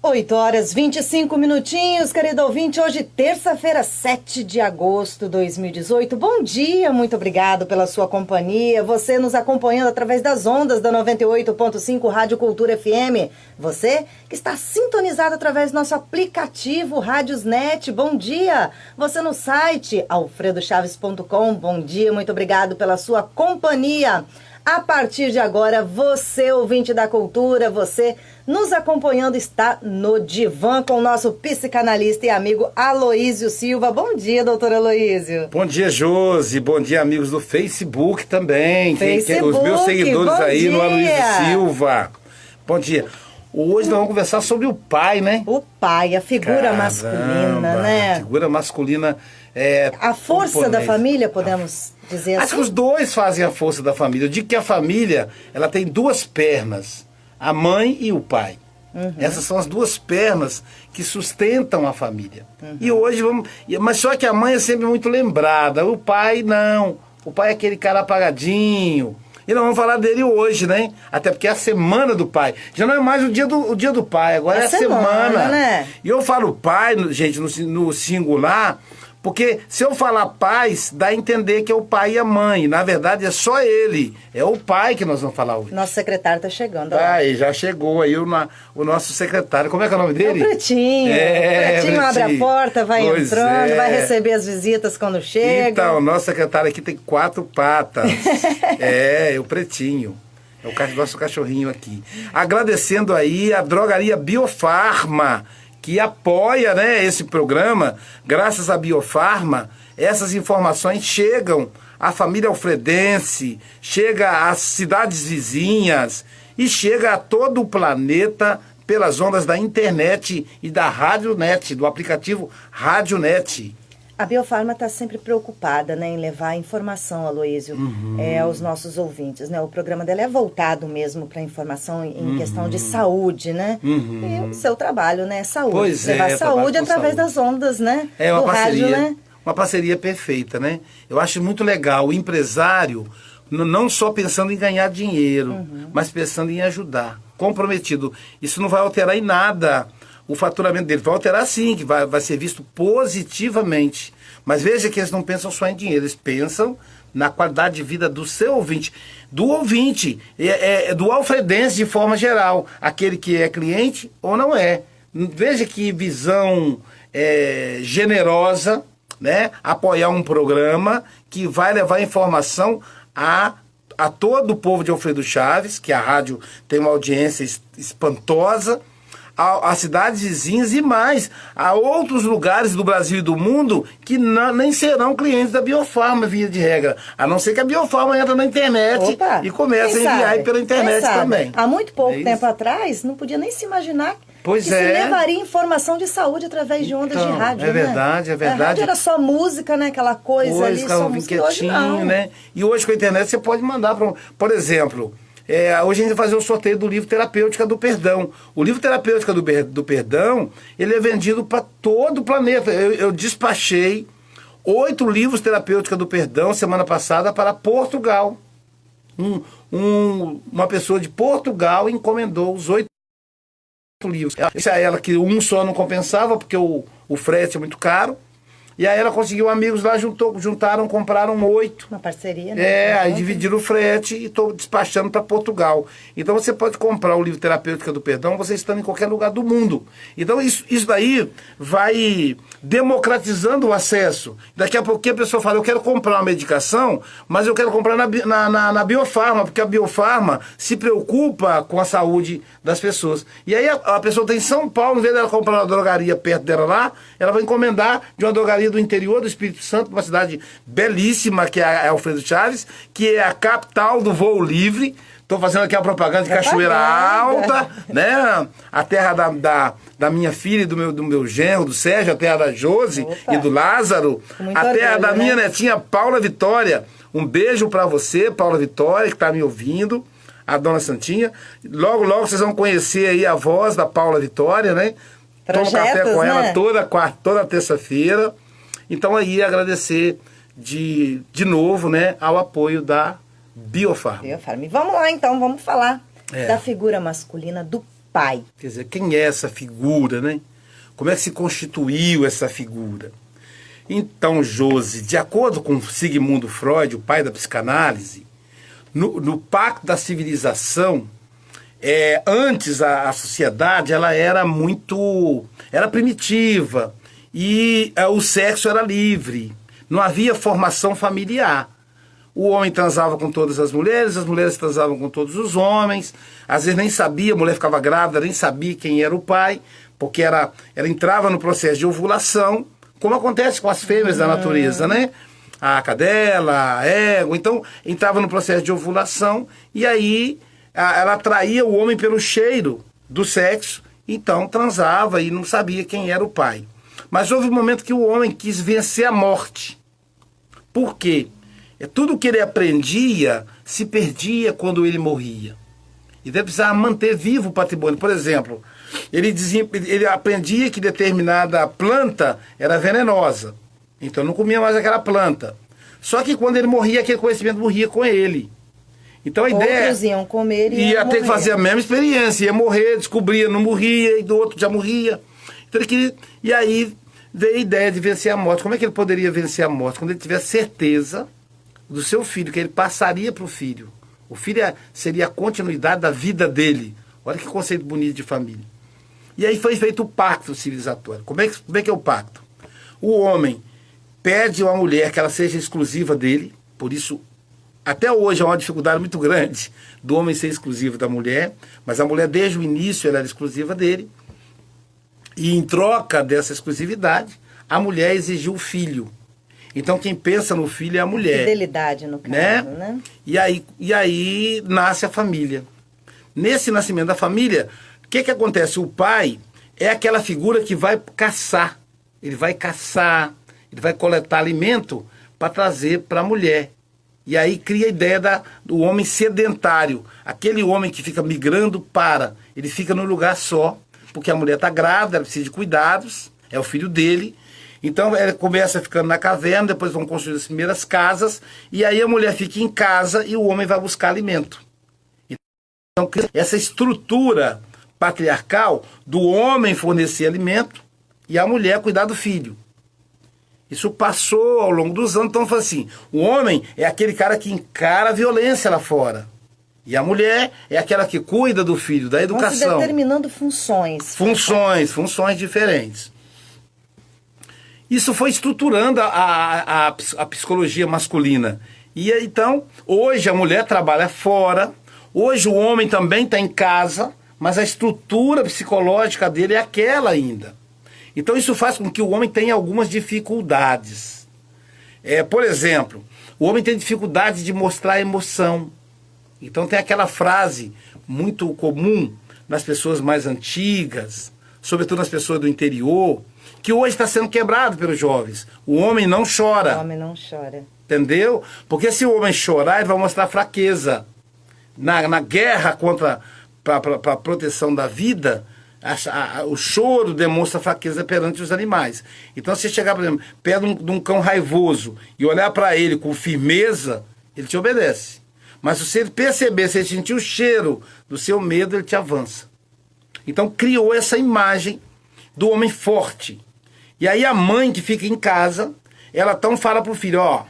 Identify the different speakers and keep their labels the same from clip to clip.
Speaker 1: 8h25, querido ouvinte, hoje terça-feira, 7 de agosto de 2018. Bom dia, muito obrigado pela sua companhia, você nos acompanhando através das ondas da 98.5 Rádio Cultura FM, você que está sintonizado através do nosso aplicativo Rádiosnet, bom dia, você no site alfredochaves.com, bom dia, muito obrigado pela sua companhia. A partir de agora, você, ouvinte da cultura, você nos acompanhando, está no divã com o nosso psicanalista e amigo Aloísio Silva. Bom dia, doutor Aloísio.
Speaker 2: Bom dia, Josi. Bom dia, amigos do Facebook também.
Speaker 1: Facebook,
Speaker 2: os meus seguidores aí
Speaker 1: dia.
Speaker 2: No Aloísio Silva. Bom dia. Hoje nós vamos conversar sobre o pai, né?
Speaker 1: O pai, a figura masculina, né?
Speaker 2: A figura masculina
Speaker 1: a força da família, podemos dizer assim?
Speaker 2: Acho que os dois fazem a força da família. Eu digo que a família, ela tem duas pernas, a mãe e o pai. Uhum. Essas são as duas pernas que sustentam a família. Uhum. E hoje vamos... Mas só que a mãe é sempre muito lembrada, o pai não. O pai é aquele cara apagadinho. E nós vamos falar dele hoje, né? Até porque é a semana do pai. Já não é mais o dia do pai, agora é a semana. Né? E eu falo pai, gente, no singular... Porque se eu falar pais, dá a entender que é o pai e a mãe. Na verdade, é só ele. É o pai que nós vamos falar hoje.
Speaker 1: Nosso secretário está chegando.
Speaker 2: Aí, já chegou aí o nosso secretário. Como é que é o nome dele?
Speaker 1: É o Pretinho. O Pretinho abre a porta, vai entrando, vai receber as visitas quando chega.
Speaker 2: Então, o nosso secretário aqui tem 4 patas. É o Pretinho. É o nosso cachorrinho aqui. Agradecendo aí a drogaria Biofarma, que apoia, né, esse programa. Graças à Biofarma, essas informações chegam à família alfredense, chega às cidades vizinhas e chega a todo o planeta pelas ondas da internet e da Radionet, do aplicativo Radionet.
Speaker 1: A Biofarma está sempre preocupada, né, em levar informação, Aloísio, aos nossos ouvintes, né? O programa dela é voltado mesmo para informação em questão de saúde, né? E o seu trabalho, né, é saúde.
Speaker 2: Pois
Speaker 1: levar saúde através das ondas, né?
Speaker 2: É uma
Speaker 1: do
Speaker 2: parceria,
Speaker 1: rádio, né?
Speaker 2: Uma parceria perfeita, né? Eu acho muito legal o empresário não só pensando em ganhar dinheiro, mas pensando em ajudar, comprometido. Isso não vai alterar em nada o faturamento dele. Vai alterar sim, que vai ser visto positivamente. Mas veja que eles não pensam só em dinheiro, eles pensam na qualidade de vida do seu ouvinte. Do ouvinte, do alfredense de forma geral. Aquele que é cliente ou não é. Veja que visão generosa, né? Apoiar um programa que vai levar informação a todo o povo de Alfredo Chaves, que a rádio tem uma audiência espantosa, a cidades vizinhas e mais, a outros lugares do Brasil e do mundo que nem serão clientes da Biofarma, via de regra. A não ser que a Biofarma entre na internet e comece a enviar pela internet também.
Speaker 1: Há muito pouco tempo atrás, não podia nem se imaginar que se levaria informação de saúde através de ondas de rádio,
Speaker 2: é verdade,
Speaker 1: né?
Speaker 2: É verdade.
Speaker 1: A rádio era só música, né? Aquela coisa ali, só música. Hoje não.
Speaker 2: Né? E hoje com a internet você pode mandar para por exemplo... hoje a gente vai fazer o sorteio do livro Terapêutica do Perdão. O livro Terapêutica do Perdão, ele é vendido para todo o planeta. Eu despachei 8 livros Terapêutica do Perdão semana passada para Portugal. Uma pessoa de Portugal encomendou os 8 livros. Disse a ela que um só não compensava, porque o frete é muito caro. E aí ela conseguiu amigos lá, juntaram, compraram 8.
Speaker 1: Uma parceria, né?
Speaker 2: Aí dividiram o frete e estou despachando para Portugal. Então você pode comprar o livro Terapêutica do Perdão, você estando em qualquer lugar do mundo. Então isso daí vai democratizando o acesso. Daqui a pouquinho a pessoa fala, eu quero comprar uma medicação, mas eu quero comprar na Biofarma, porque a Biofarma se preocupa com a saúde das pessoas. E aí a pessoa está em São Paulo, em vez dela comprar uma drogaria perto dela lá, ela vai encomendar de uma drogaria do interior do Espírito Santo, uma cidade belíssima que é Alfredo Chaves, que é a capital do voo livre. Estou fazendo aqui a propaganda de Cachoeira Alta, né? A terra da minha filha e do meu genro, do Sérgio, a terra da Josi e do Lázaro, a terra da minha netinha Paula Vitória. Um beijo para você, Paula Vitória, que está me ouvindo, a Dona Santinha. Logo vocês vão conhecer aí a voz da Paula Vitória, né? Tomo café com ela toda terça-feira. Então aí agradecer de novo, né, ao apoio da Biofarma.
Speaker 1: Vamos lá então, vamos falar da figura masculina do pai?
Speaker 2: Quer dizer, quem é essa figura, né? Como é que se constituiu essa figura? Então, Josi, de acordo com Sigmund Freud, o pai da psicanálise, no pacto da civilização, antes a sociedade ela era primitiva e o sexo era livre, não havia formação familiar. O homem transava com todas as mulheres transavam com todos os homens, às vezes nem sabia, a mulher ficava grávida, nem sabia quem era o pai, porque ela entrava no processo de ovulação, como acontece com as fêmeas da natureza, né? A cadela, a égua, então entrava no processo de ovulação e aí ela atraía o homem pelo cheiro do sexo, então transava e não sabia quem era o pai. Mas houve um momento que o homem quis vencer a morte. Por quê? Tudo que ele aprendia se perdia quando ele morria. Então ele precisava manter vivo o patrimônio. Por exemplo, ele aprendia que determinada planta era venenosa. Então não comia mais aquela planta. Só que quando ele morria, aquele conhecimento morria com ele. Então a ideia...
Speaker 1: Outros iam comer e
Speaker 2: ia ter que fazer a mesma experiência. Ia morrer, descobria, não morria, e do outro já morria. Então, e aí veio a ideia de vencer a morte. Como é que ele poderia vencer a morte? Quando ele tivesse certeza do seu filho, que ele passaria para o filho. O filho seria a continuidade da vida dele. Olha que conceito bonito de família. E aí foi feito o pacto civilizatório. Como é que é o pacto? O homem pede a uma mulher que ela seja exclusiva dele, por isso, até hoje é uma dificuldade muito grande do homem ser exclusivo da mulher, mas a mulher desde o início ela era exclusiva dele, e em troca dessa exclusividade, a mulher exigiu o filho. Então quem pensa no filho é a mulher.
Speaker 1: Fidelidade no caso, né?
Speaker 2: E aí nasce a família. Nesse nascimento da família, o que acontece? O pai é aquela figura que vai caçar. Ele vai caçar, ele vai coletar alimento para trazer para a mulher. E aí cria a ideia do homem sedentário. Aquele homem que fica migrando ele fica num lugar só, porque a mulher está grávida, ela precisa de cuidados, é o filho dele. Então ela começa ficando na caverna, depois vão construir as primeiras casas, e aí a mulher fica em casa e o homem vai buscar alimento. Então essa estrutura patriarcal do homem fornecer alimento e a mulher cuidar do filho. Isso passou ao longo dos anos, então foi assim, o homem é aquele cara que encara a violência lá fora. E a mulher é aquela que cuida do filho, da educação.
Speaker 1: Vão se determinando funções.
Speaker 2: Funções diferentes. Isso foi estruturando a psicologia masculina. E então, hoje a mulher trabalha fora, hoje o homem também está em casa, mas a estrutura psicológica dele é aquela ainda. Então isso faz com que o homem tenha algumas dificuldades. Por exemplo, o homem tem dificuldade de mostrar emoção. Então tem aquela frase muito comum nas pessoas mais antigas, sobretudo nas pessoas do interior, que hoje está sendo quebrado pelos jovens. O homem não chora.
Speaker 1: O homem não chora.
Speaker 2: Entendeu? Porque se o homem chorar, ele vai mostrar fraqueza. Na guerra para a proteção da vida, o choro demonstra fraqueza perante os animais. Então, se você chegar, por exemplo, perto de um cão raivoso e olhar para ele com firmeza, ele te obedece. Mas se ele perceber, se ele sentir o cheiro do seu medo, ele te avança. Então, criou essa imagem do homem forte. E aí a mãe que fica em casa, ela então fala para o filho,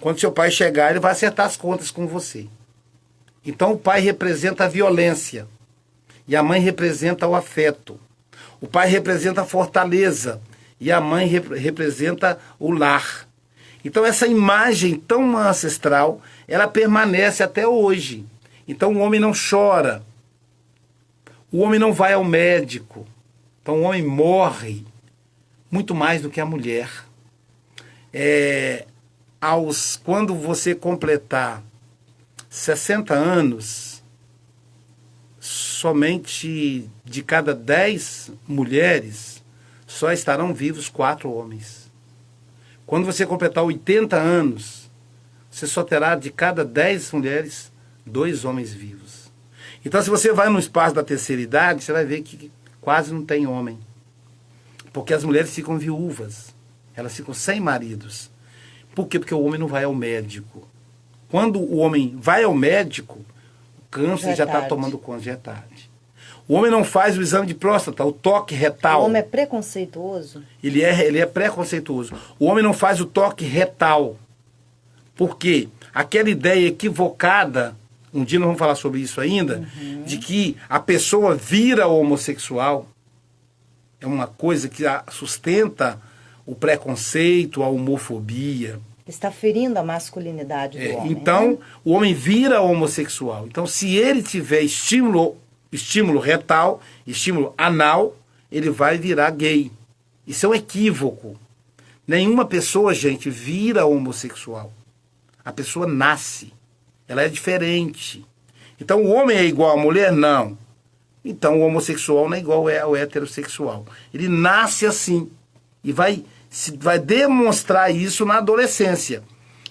Speaker 2: quando seu pai chegar, ele vai acertar as contas com você. Então o pai representa a violência. E a mãe representa o afeto. O pai representa a fortaleza. E a mãe representa o lar. Então essa imagem tão ancestral, ela permanece até hoje. Então o homem não chora. O homem não vai ao médico. Então o homem morre muito mais do que a mulher. Quando você completar 60 anos, somente de cada 10 mulheres, só estarão vivos 4 homens. Quando você completar 80 anos, você só terá de cada 10 mulheres, 2 homens vivos. Então, se você vai no espaço da terceira idade, você vai ver que quase não tem homem. Porque as mulheres ficam viúvas. Elas ficam sem maridos. Por quê? Porque o homem não vai ao médico. Quando o homem vai ao médico, o câncer já está tomando conta, já é tarde. O homem não faz o exame de próstata, o toque retal.
Speaker 1: O homem é preconceituoso?
Speaker 2: Ele é preconceituoso. O homem não faz o toque retal. Por quê? Aquela ideia equivocada, um dia nós vamos falar sobre isso ainda, de que a pessoa vira homossexual. É uma coisa que sustenta o preconceito, a homofobia.
Speaker 1: Está ferindo a masculinidade do homem.
Speaker 2: Então,
Speaker 1: né?
Speaker 2: o homem vira homossexual. Então, se ele tiver estímulo retal, estímulo anal, ele vai virar gay. Isso é um equívoco. Nenhuma pessoa, gente, vira homossexual. A pessoa nasce. Ela é diferente. Então, o homem é igual à mulher? Não. Então, o homossexual não é igual ao heterossexual. Ele nasce assim. E vai demonstrar isso na adolescência.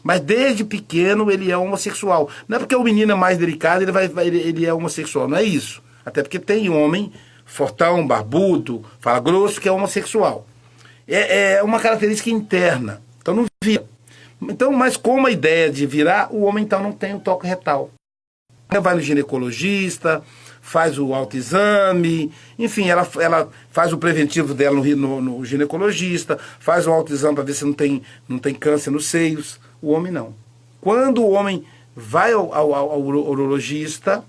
Speaker 2: Mas desde pequeno ele é homossexual. Não é porque o menino é mais delicado, ele é homossexual. Não é isso. Até porque tem homem fortão, barbudo, fala grosso, que é homossexual. É uma característica interna. Então não vira. Então, mas como a ideia de virar, o homem então não tem o toque retal. Vai no ginecologista, faz o autoexame, enfim, ela faz o preventivo dela no ginecologista, faz o autoexame para ver se não tem câncer nos seios. O homem não. Quando o homem vai ao urologista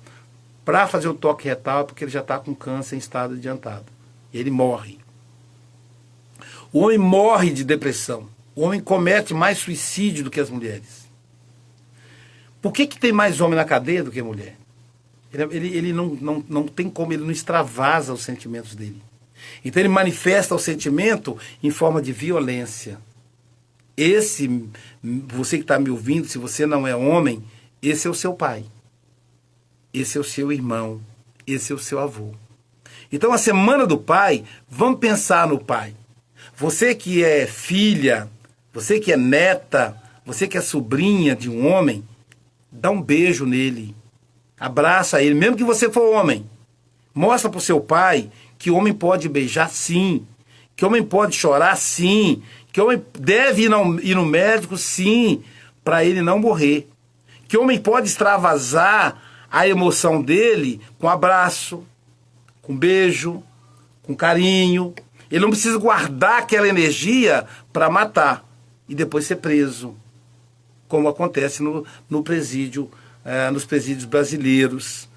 Speaker 2: para fazer o toque retal, é porque ele já está com câncer em estado adiantado. Ele morre. O homem morre de depressão. O homem comete mais suicídio do que as mulheres. Por que tem mais homem na cadeia do que mulher? Ele não tem como, ele não extravasa os sentimentos dele. Então ele manifesta o sentimento em forma de violência. Você que está me ouvindo, se você não é homem, esse é o seu pai. Esse é o seu irmão. Esse é o seu avô. Então a semana do pai, vamos pensar no pai. Você que é filha, você que é neta, você que é sobrinha de um homem, dá um beijo nele. Abraça ele, mesmo que você for homem. Mostra para o seu pai que o homem pode beijar sim, que o homem pode chorar sim, que o homem deve ir no médico sim, para ele não morrer. Que o homem pode extravasar a emoção dele com abraço, com beijo, com carinho. Ele não precisa guardar aquela energia para matar e depois ser preso, como acontece no presídio, nos presídios brasileiros.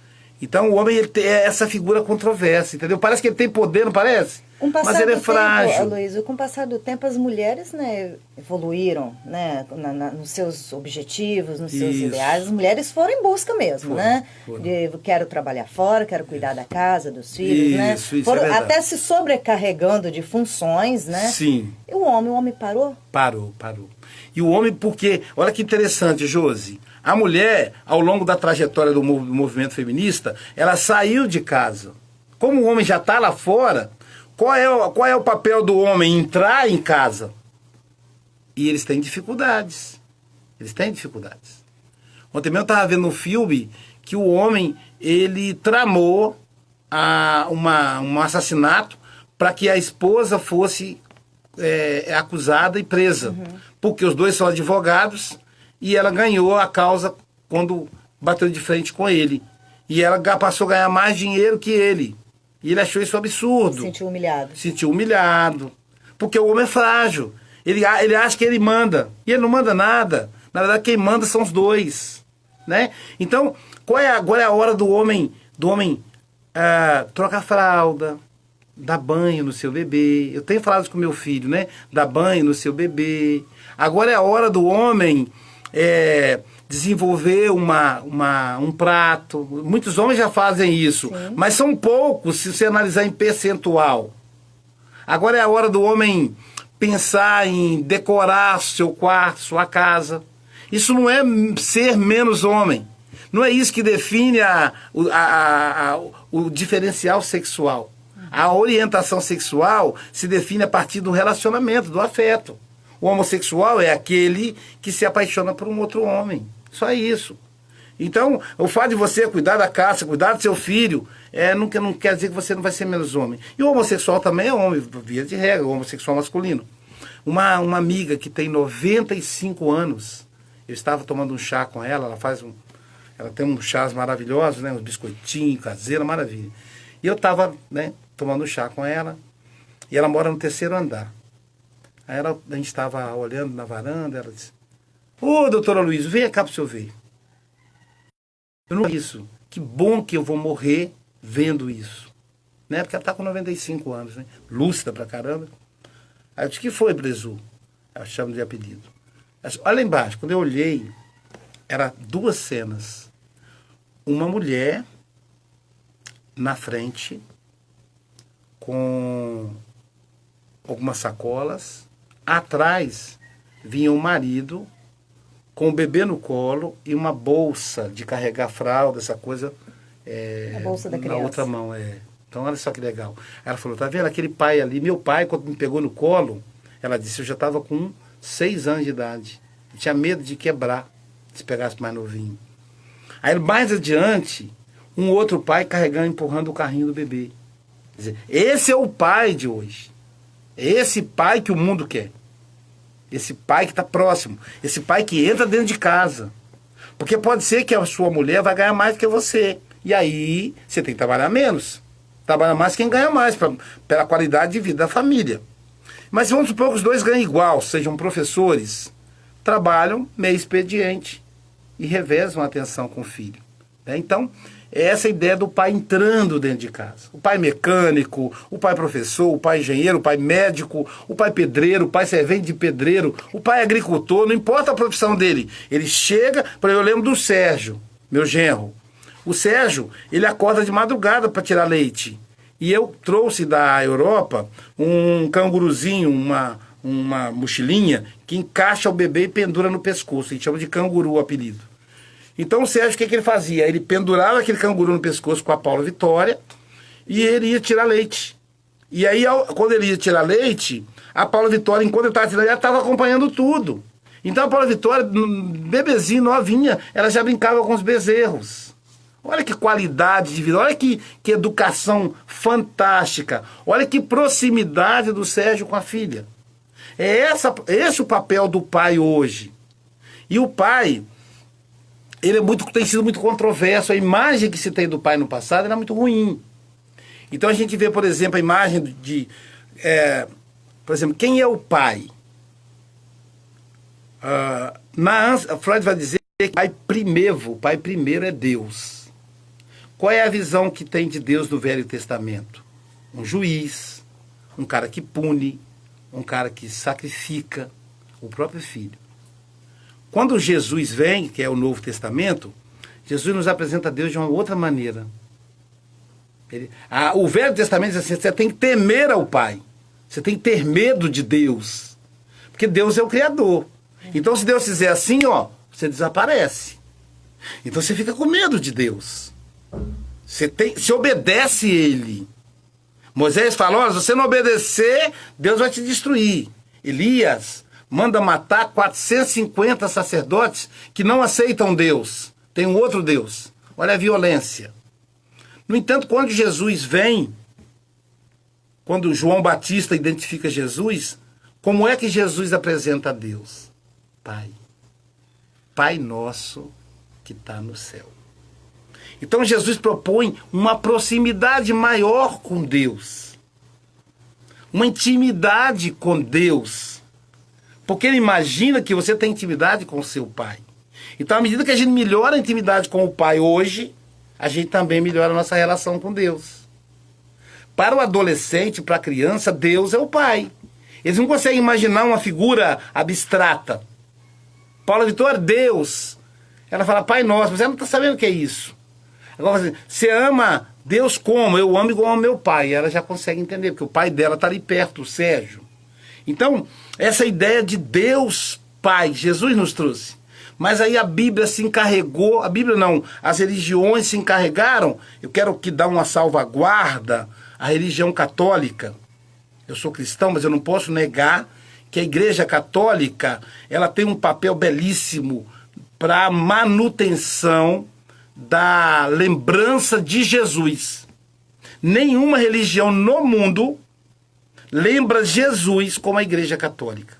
Speaker 2: Então o homem ele é essa figura controversa, entendeu? Parece que ele tem poder, não parece? Mas ele é frágil.
Speaker 1: Aloysio, com o passar do tempo, as mulheres, né, evoluíram, né, nos seus objetivos, nos seus ideais. As mulheres foram em busca mesmo, né? De quero trabalhar fora, quero cuidar da casa, dos filhos, né? Foram até se sobrecarregando de funções, né?
Speaker 2: Sim.
Speaker 1: E o homem parou?
Speaker 2: Parou. E o homem, porque, olha que interessante, Josi, a mulher, ao longo da trajetória do movimento feminista, ela saiu de casa. Como o homem já está lá fora, qual é o papel do homem? Entrar em casa. E eles têm dificuldades. Ontem mesmo eu estava vendo um filme que o homem, ele tramou um assassinato para que a esposa fosse acusada e presa. Porque os dois são advogados e ela ganhou a causa quando bateu de frente com ele. E ela passou a ganhar mais dinheiro que ele. E ele achou isso absurdo. Sentiu humilhado. Porque o homem é frágil. Ele acha que ele manda. E ele não manda nada. Na verdade, quem manda são os dois. Né? Então, agora é a hora do homem trocar fralda, dar banho no seu bebê. Eu tenho falado isso com meu filho, né? Dar banho no seu bebê. Agora é a hora do homem desenvolver um prato. Muitos homens já fazem isso, sim, mas são poucos se você analisar em percentual. Agora é a hora do homem pensar em decorar seu quarto, sua casa. Isso não é ser menos homem. Não é isso que define o diferencial sexual. A orientação sexual se define a partir do relacionamento, do afeto. O homossexual é aquele que se apaixona por um outro homem. Só isso. Então, o fato de você cuidar da casa, cuidar do seu filho, não quer dizer que você não vai ser menos homem. E o homossexual também é homem, via de regra, o homossexual masculino. Uma amiga que tem 95 anos, eu estava tomando um chá com ela, ela tem uns chás maravilhosos, né, uns biscoitinhos, caseira, maravilha. E eu estava, né, tomando chá com ela, e ela mora no 3º andar. Aí a gente estava olhando na varanda, ela disse, ô, doutora Luiz, vem cá para o senhor ver. Eu não isso. Que bom que eu vou morrer vendo isso. Né? Porque ela está com 95 anos, né? Lúcida pra caramba. Aí eu disse, que foi, Brezu? Ela chama de apelido. Disse, olha lá embaixo, quando eu olhei, eram 2 cenas. Uma mulher na frente, com algumas sacolas. Atrás vinha o marido com o bebê no colo e uma bolsa de carregar fralda, essa coisa,
Speaker 1: a bolsa da criança.
Speaker 2: na outra mão. Então, olha só que legal. Ela falou, tá vendo aquele pai ali? Meu pai, quando me pegou no colo, ela disse, eu já estava com 6 anos de idade. Eu tinha medo de quebrar, se pegasse mais novinho. Aí, mais adiante, um outro pai carregando, empurrando o carrinho do bebê. Quer dizer, esse é o pai de hoje. É esse pai que o mundo quer. Esse pai que está próximo. Esse pai que entra dentro de casa. Porque pode ser que a sua mulher vai ganhar mais do que você. E aí, você tem que trabalhar menos. Trabalha mais quem ganha mais, pela qualidade de vida da família. Mas vamos supor que os dois ganham igual, sejam professores, trabalham meio expediente e revezam a atenção com o filho. Né? Então, é essa ideia do pai entrando dentro de casa. O pai mecânico, o pai professor, o pai engenheiro, o pai médico, o pai pedreiro, o pai servente de pedreiro, o pai agricultor, não importa a profissão dele. Ele chega, por exemplo, eu lembro do Sérgio, meu genro. O Sérgio, ele acorda de madrugada para tirar leite. E eu trouxe da Europa um canguruzinho, uma mochilinha, que encaixa o bebê e pendura no pescoço. A gente chama de canguru o apelido. Então o Sérgio, o que ele fazia? Ele pendurava aquele canguru no pescoço com a Paula Vitória e ele ia tirar leite. E aí, quando ele ia tirar leite, a Paula Vitória, enquanto ele estava tirando leite, ela estava acompanhando tudo. Então a Paula Vitória, bebezinho, novinha, ela já brincava com os bezerros. Olha que qualidade de vida, olha que educação fantástica, olha que proximidade do Sérgio com a filha. Esse é o papel do pai hoje. E o pai, ele tem sido muito controverso. A imagem que se tem do pai no passado era muito ruim. Então a gente vê, por exemplo, a imagem por exemplo, quem é o pai? Freud vai dizer que o pai primeiro é Deus. Qual é a visão que tem de Deus no Velho Testamento? Um juiz, um cara que pune, um cara que sacrifica o próprio filho. Quando Jesus vem, que é o Novo Testamento, Jesus nos apresenta Deus de uma outra maneira. O Velho Testamento diz assim, você tem que temer ao Pai. Você tem que ter medo de Deus. Porque Deus é o Criador. Então, se Deus fizer assim, você desaparece. Então, você fica com medo de Deus. Você obedece Ele. Moisés fala, se você não obedecer, Deus vai te destruir. Elias manda matar 450 sacerdotes que não aceitam Deus. Tem um outro Deus. Olha a violência. No entanto, quando Jesus vem, quando João Batista identifica Jesus, como é que Jesus apresenta a Deus? Pai. Pai nosso que está no céu. Então Jesus propõe uma proximidade maior com Deus. Uma intimidade com Deus. Porque ele imagina que você tem intimidade com o seu pai. Então, à medida que a gente melhora a intimidade com o pai hoje, a gente também melhora a nossa relação com Deus. Para o adolescente, para a criança, Deus é o pai. Eles não conseguem imaginar uma figura abstrata. Paula Vitória, Deus. Ela fala, Pai Nosso, mas ela não está sabendo o que é isso. Agora, você ama Deus como? Eu amo igual ao meu pai. Ela já consegue entender, porque o pai dela está ali perto, o Sérgio. Então, essa ideia de Deus Pai, Jesus nos trouxe. Mas aí a Bíblia se encarregou, a Bíblia não, as religiões se encarregaram. Eu quero que dá uma salvaguarda à religião católica. Eu sou cristão, mas eu não posso negar que a Igreja Católica, ela tem um papel belíssimo para a manutenção da lembrança de Jesus. Nenhuma religião no mundo lembra Jesus como a Igreja Católica.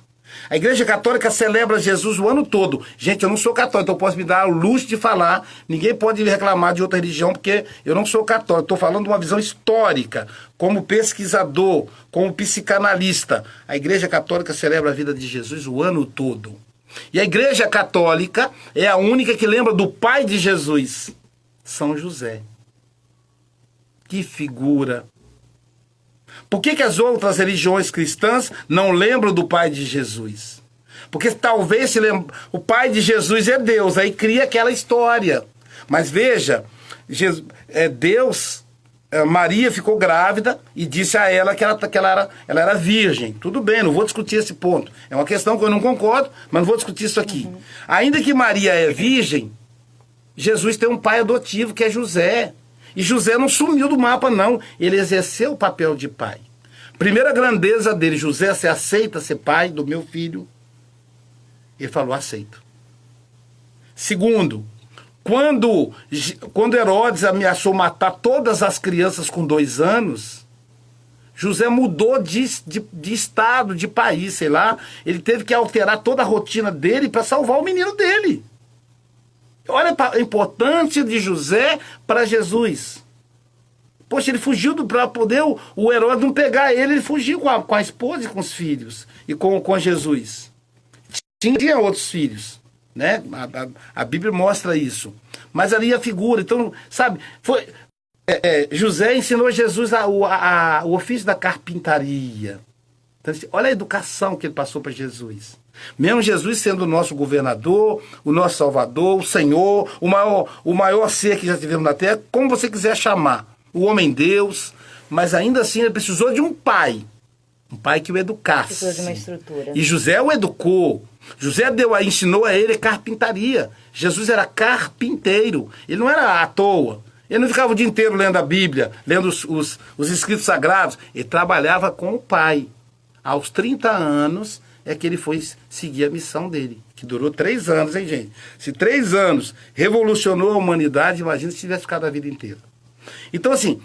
Speaker 2: A Igreja Católica celebra Jesus o ano todo. Gente, eu não sou católico, então eu posso me dar o luxo de falar. Ninguém pode reclamar de outra religião, porque eu não sou católico. Estou falando de uma visão histórica, como pesquisador, como psicanalista. A Igreja Católica celebra a vida de Jesus o ano todo. E a Igreja Católica é a única que lembra do pai de Jesus, São José. Que figura! Por que as outras religiões cristãs não lembram do pai de Jesus? Porque talvez o pai de Jesus é Deus, aí cria aquela história. Mas veja, Maria ficou grávida e disse a ela que ela era virgem. Tudo bem, não vou discutir esse ponto. É uma questão que eu não concordo, mas não vou discutir isso aqui. Ainda que Maria é virgem, Jesus tem um pai adotivo que é José. E José não sumiu do mapa, não. Ele exerceu o papel de pai. Primeira grandeza dele, José, você aceita ser pai do meu filho? Ele falou, aceito. Segundo, quando Herodes ameaçou matar todas as crianças com 2 anos, José mudou de estado, de país, sei lá. Ele teve que alterar toda a rotina dele para salvar o menino dele. Olha a importância de José para Jesus. Poxa, ele fugiu para poder o Herodes não pegar ele fugiu com a esposa e com os filhos, e com Jesus. Tinha outros filhos, né? A Bíblia mostra isso. Mas ali a figura, então, sabe, José ensinou Jesus o ofício da carpintaria. Então, olha a educação que ele passou para Jesus. Mesmo Jesus sendo o nosso governador, o nosso salvador, o Senhor, o maior ser que já tivemos na terra, como você quiser chamar, o homem-deus, mas ainda assim ele precisou de um pai que o educasse.
Speaker 1: Precisou de uma estrutura.
Speaker 2: E José o educou. José ensinou a ele carpintaria. Jesus era carpinteiro, ele não era à toa. Ele não ficava o dia inteiro lendo a Bíblia, lendo os escritos sagrados, ele trabalhava com o pai. Aos 30 anos é que ele foi seguir a missão dele, que durou 3 anos, hein, gente? Se 3 anos revolucionou a humanidade, imagina se tivesse ficado a vida inteira. Então, assim,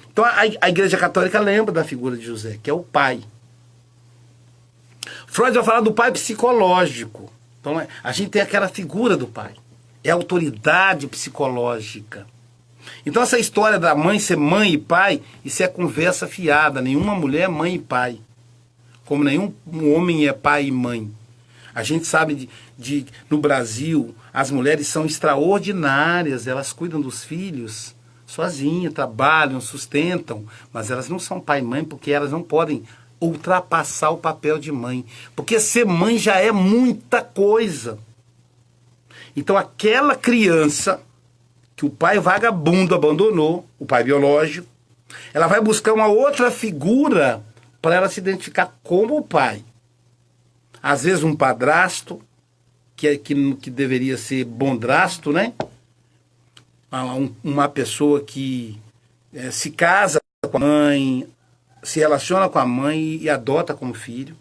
Speaker 2: a Igreja Católica lembra da figura de José, que é o pai. Freud vai falar do pai psicológico. Então, a gente tem aquela figura do pai. É a autoridade psicológica. Então, essa história da mãe ser mãe e pai, isso é conversa fiada. Nenhuma mulher é mãe e pai. Como nenhum homem é pai e mãe. A gente sabe no Brasil, as mulheres são extraordinárias, elas cuidam dos filhos sozinhas, trabalham, sustentam, mas elas não são pai e mãe porque elas não podem ultrapassar o papel de mãe. Porque ser mãe já é muita coisa. Então aquela criança que o pai vagabundo abandonou, o pai biológico, ela vai buscar uma outra figura para ela se identificar como o pai. Às vezes um padrasto, que deveria ser bondrasto, né? Uma pessoa que se casa com a mãe, se relaciona com a mãe e adota como filho.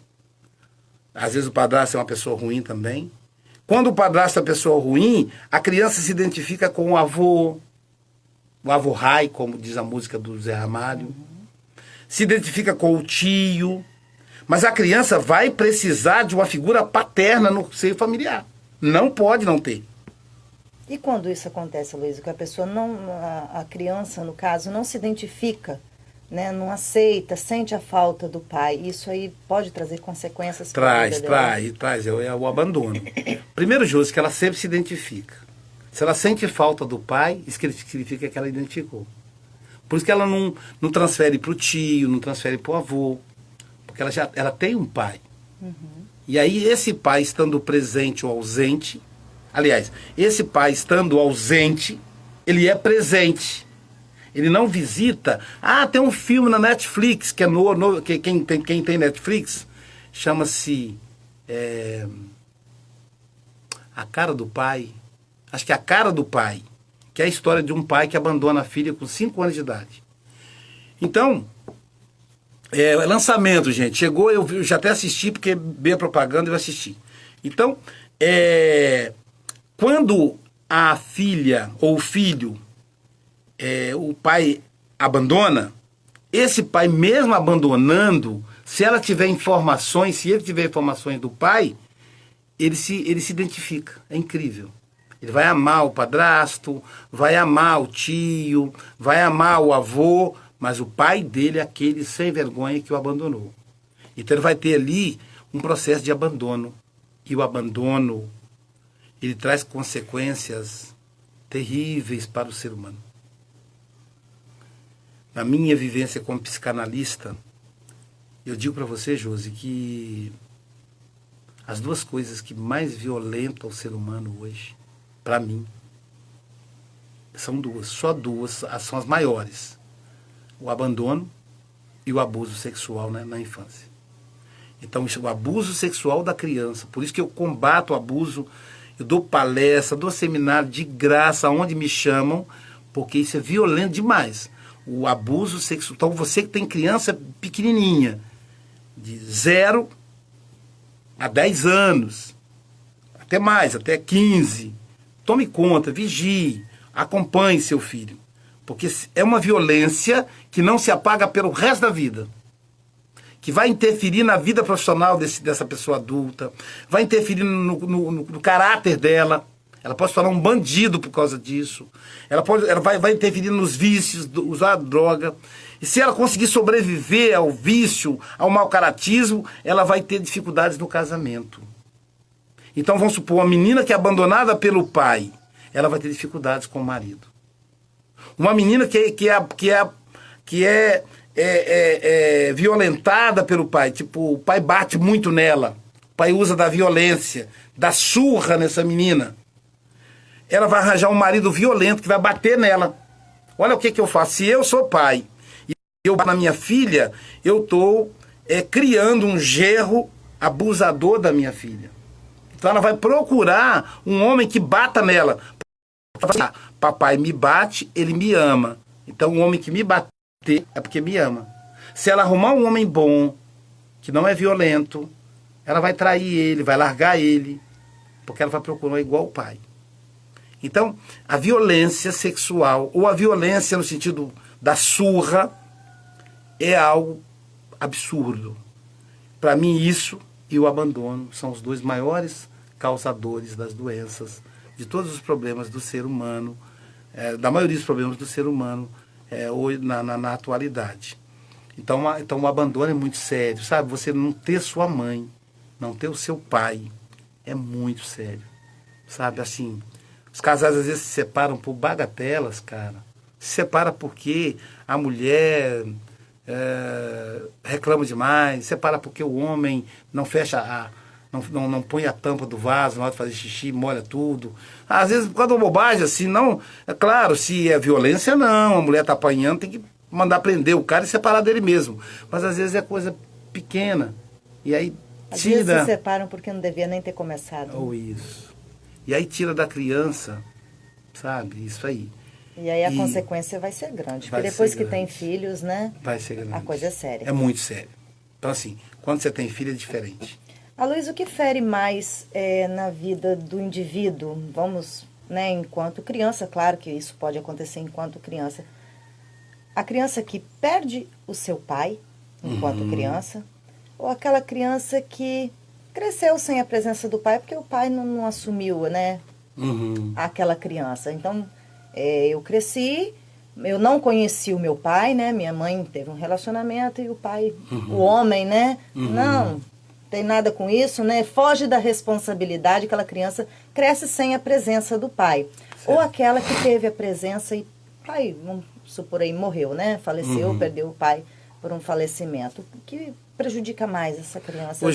Speaker 2: Às vezes o padrasto é uma pessoa ruim também. Quando o padrasto é uma pessoa ruim, a criança se identifica com o avô Rai, como diz a música do Zé Ramalho. Se identifica com o tio, mas a criança vai precisar de uma figura paterna no seio familiar. Não pode não ter.
Speaker 1: E quando isso acontece, Luiz, que a pessoa a criança, no caso, não se identifica, né, não aceita, sente a falta do pai, isso aí pode trazer consequências para a vida dela?
Speaker 2: Traz, é o abandono. Primeiro, justo, que ela sempre se identifica. Se ela sente falta do pai, isso significa que ela identificou. Por isso que ela não transfere para o tio, não transfere para o avô. Porque ela tem um pai. Uhum. E aí esse pai estando presente ou ausente, aliás, esse pai estando ausente, ele é presente. Ele não visita. Ah, tem um filme na Netflix, que é quem tem Netflix, chama-se A Cara do Pai. Acho que é A Cara do Pai. Que é a história de um pai que abandona a filha com 5 anos de idade. Então, lançamento, gente. Chegou, eu já até assisti, porque veio a propaganda e eu assisti. Então, quando a filha ou o filho, o pai abandona, esse pai mesmo abandonando, se ele tiver informações do pai, ele se identifica. É incrível. Ele vai amar o padrasto, vai amar o tio, vai amar o avô, mas o pai dele é aquele sem vergonha que o abandonou. Então ele vai ter ali um processo de abandono. E o abandono, ele traz consequências terríveis para o ser humano. Na minha vivência como psicanalista, eu digo para você, Josi, que as duas coisas que mais violentam o ser humano hoje, para mim, são duas, só duas, são as maiores. O abandono e o abuso sexual, né, na infância. Então, o abuso sexual da criança, por isso que eu combato o abuso, eu dou palestra, dou seminário de graça, onde me chamam, porque isso é violento demais. O abuso sexual. Então, você que tem criança pequenininha, de 0 a 10 anos, até mais, até 15, tome conta, vigie, acompanhe seu filho. Porque é uma violência que não se apaga pelo resto da vida. Que vai interferir na vida profissional dessa pessoa adulta, vai interferir no caráter dela. Ela pode se tornar um bandido por causa disso. Ela vai interferir nos vícios, usar droga. E se ela conseguir sobreviver ao vício, ao mau caratismo, ela vai ter dificuldades no casamento. Então vamos supor, uma menina que é abandonada pelo pai, ela vai ter dificuldades com o marido. Uma menina que é violentada pelo pai, tipo, o pai bate muito nela, o pai usa da violência, da surra nessa menina. Ela vai arranjar um marido violento que vai bater nela. Olha o que eu faço. Se eu sou pai e eu bato na minha filha, eu estou criando um genro abusador da minha filha. Então ela vai procurar um homem que bata nela. Papai me bate, ele me ama. Então o homem que me bater é porque me ama. Se ela arrumar um homem bom, que não é violento, ela vai trair ele, vai largar ele, porque ela vai procurar igual o pai. Então, a violência sexual, ou a violência no sentido da surra, é algo absurdo. Para mim, isso e o abandono são os dois maiores causadores das doenças, de todos os problemas do ser humano, da maioria dos problemas do ser humano hoje, na atualidade. Então o abandono é muito sério, sabe? Você não ter sua mãe, não ter o seu pai, é muito sério, sabe? Assim, os casais às vezes se separam por bagatelas, cara. Se separa porque a mulher reclama demais, se separa porque o homem não fecha não põe a tampa do vaso na hora de fazer xixi, molha tudo. Às vezes, por causa de uma bobagem, assim, não... É claro, se é violência, não. A mulher tá apanhando, tem que mandar prender o cara e separar dele mesmo. Mas às vezes é coisa pequena. E aí
Speaker 1: às
Speaker 2: tira...
Speaker 1: Às vezes se separam porque não devia nem ter começado.
Speaker 2: Ou isso. E aí tira da criança, sabe? Isso aí.
Speaker 1: E aí a consequência vai ser grande. Porque depois que tem filhos, né?
Speaker 2: Vai ser grande.
Speaker 1: A coisa é séria.
Speaker 2: É muito sério. Então, assim, quando você tem filho é diferente.
Speaker 1: Aloysio, o que fere mais na vida do indivíduo? Vamos, né, enquanto criança, claro que isso pode acontecer enquanto criança. A criança que perde o seu pai enquanto criança, ou aquela criança que cresceu sem a presença do pai porque o pai não assumiu, né, aquela criança. Então, eu cresci, eu não conheci o meu pai, né, minha mãe teve um relacionamento e o pai, o homem, né, não tem nada com isso, né? Foge da responsabilidade, aquela criança cresce sem a presença do pai. Certo. Ou aquela que teve a presença e pai, vamos supor aí, morreu, né? Faleceu, perdeu o pai por um falecimento. O que prejudica mais essa criança?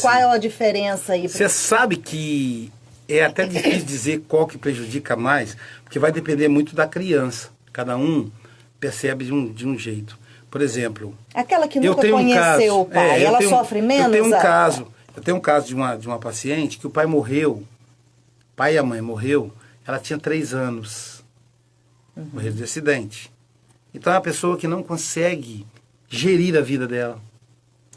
Speaker 1: Qual é a diferença aí?
Speaker 2: Você sabe que é até difícil dizer qual que prejudica mais, porque vai depender muito da criança. Cada um percebe de um jeito. Por exemplo...
Speaker 1: Aquela que nunca conheceu o pai, ela sofre menos?
Speaker 2: Eu tenho um caso de uma paciente que o pai morreu, o pai e a mãe morreu, ela tinha 3 anos, morreu de acidente. Então é uma pessoa que não consegue gerir a vida dela.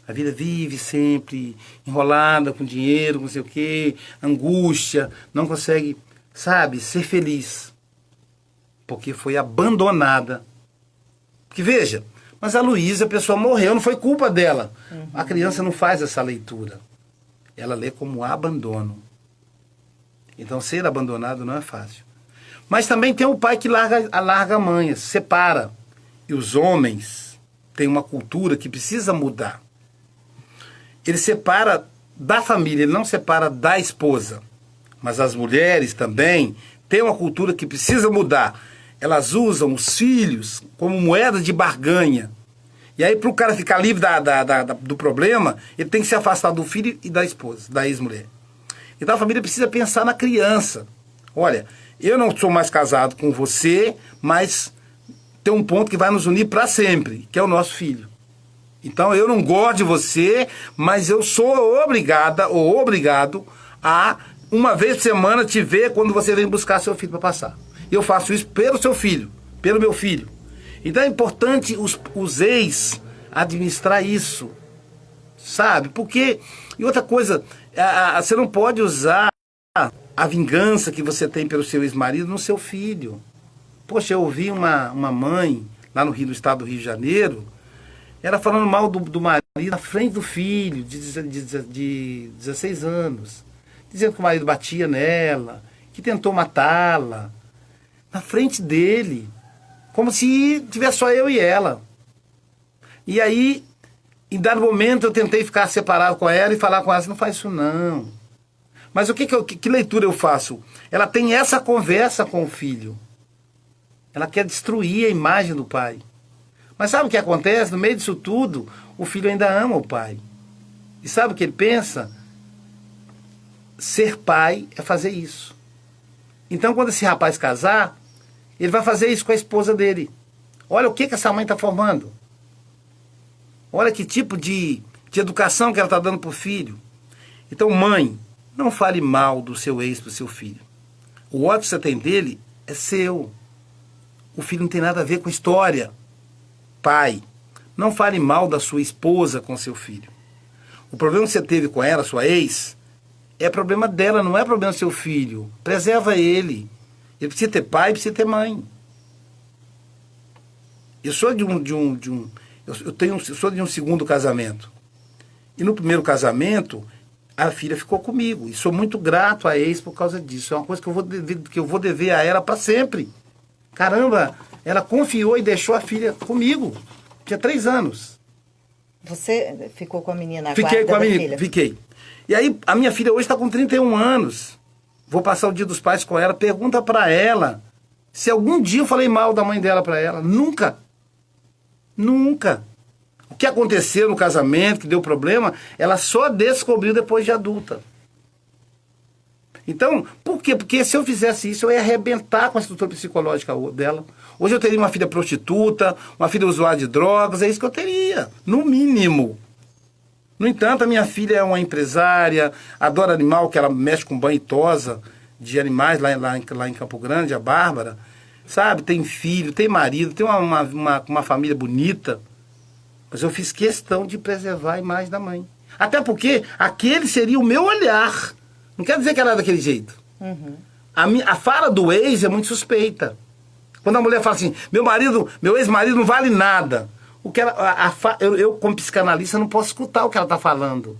Speaker 2: A vida vive sempre enrolada com dinheiro, com não sei o quê, angústia, não consegue, sabe, ser feliz. Porque foi abandonada. Porque veja... Mas a Luísa, a pessoa morreu, não foi culpa dela. A criança não faz essa leitura. ela lê como abandono. Então, ser abandonado não é fácil. Mas também tem o pai que larga a mãe, se separa. E os homens têm uma cultura que precisa mudar. Ele separa da família, ele não separa da esposa. Mas as mulheres também têm uma cultura que precisa mudar. Elas usam os filhos como moeda de barganha. E aí, para o cara ficar livre do problema, ele tem que se afastar do filho e da esposa, da ex-mulher. Então a família precisa pensar na criança. Olha, eu não sou mais casado com você, mas tem um ponto que vai nos unir para sempre, que é o nosso filho. Então eu não gosto de você, mas eu sou obrigada ou obrigado a, uma vez por semana, te ver quando você vem buscar seu filho para passar. Eu faço isso pelo seu filho, pelo meu filho. Então é importante os ex administrar isso, sabe? Porque, e outra coisa, você não pode usar a vingança que você tem pelo seu ex-marido no seu filho. Poxa, eu ouvi uma mãe lá no estado do Rio de Janeiro, ela falando mal do marido na frente do filho, de 16 anos. Dizendo que o marido batia nela, que tentou matá-la, na frente dele. Como se tivesse só eu e ela. E aí, em dado momento, eu tentei ficar separado com ela e falar com ela, não faz isso não. Mas que leitura eu faço? Ela tem essa conversa com o filho. Ela quer destruir a imagem do pai. Mas sabe o que acontece? No meio disso tudo, o filho ainda ama o pai. E sabe o que ele pensa? Ser pai é fazer isso. Então, quando esse rapaz casar, ele vai fazer isso com a esposa dele. Olha o que essa mãe está formando. Olha que tipo de educação que ela está dando para o filho. Então, mãe, não fale mal do seu ex para o seu filho. O ódio que você tem dele é seu. O filho não tem nada a ver com a história. Pai, não fale mal da sua esposa com seu filho. O problema que você teve com ela, sua ex, é problema dela, não é problema do seu filho. Preserva ele. Ele precisa ter pai, precisa ter mãe. Eu sou de um segundo casamento. E no primeiro casamento, a filha ficou comigo. E sou muito grato à ex por causa disso. É uma coisa que eu vou dever a ela para sempre. Caramba, ela confiou e deixou a filha comigo. Tinha 3 anos.
Speaker 1: Você ficou com a menina
Speaker 2: Fiquei com a menina,
Speaker 1: filha?
Speaker 2: Fiquei. E aí, a minha filha hoje está com 31 anos. Vou passar o Dia dos Pais com ela. Pergunta para ela se algum dia eu falei mal da mãe dela para ela. Nunca. Nunca. O que aconteceu no casamento, que deu problema, ela só descobriu depois de adulta. Então, por quê? Porque se eu fizesse isso, eu ia arrebentar com a estrutura psicológica dela. Hoje eu teria uma filha prostituta, uma filha usuária de drogas, é isso que eu teria, no mínimo. No entanto, a minha filha é uma empresária, adora animal, que ela mexe com banho e tosa de animais lá em Campo Grande, a Bárbara. Sabe, tem filho, tem marido, tem uma família bonita. Mas eu fiz questão de preservar a imagem da mãe. Até porque aquele seria o meu olhar. Não quer dizer que ela é daquele jeito.
Speaker 1: Uhum.
Speaker 2: A fala do ex é muito suspeita. Quando a mulher fala assim, meu ex-marido não vale nada. O que eu, como psicanalista, não posso escutar o que ela está falando.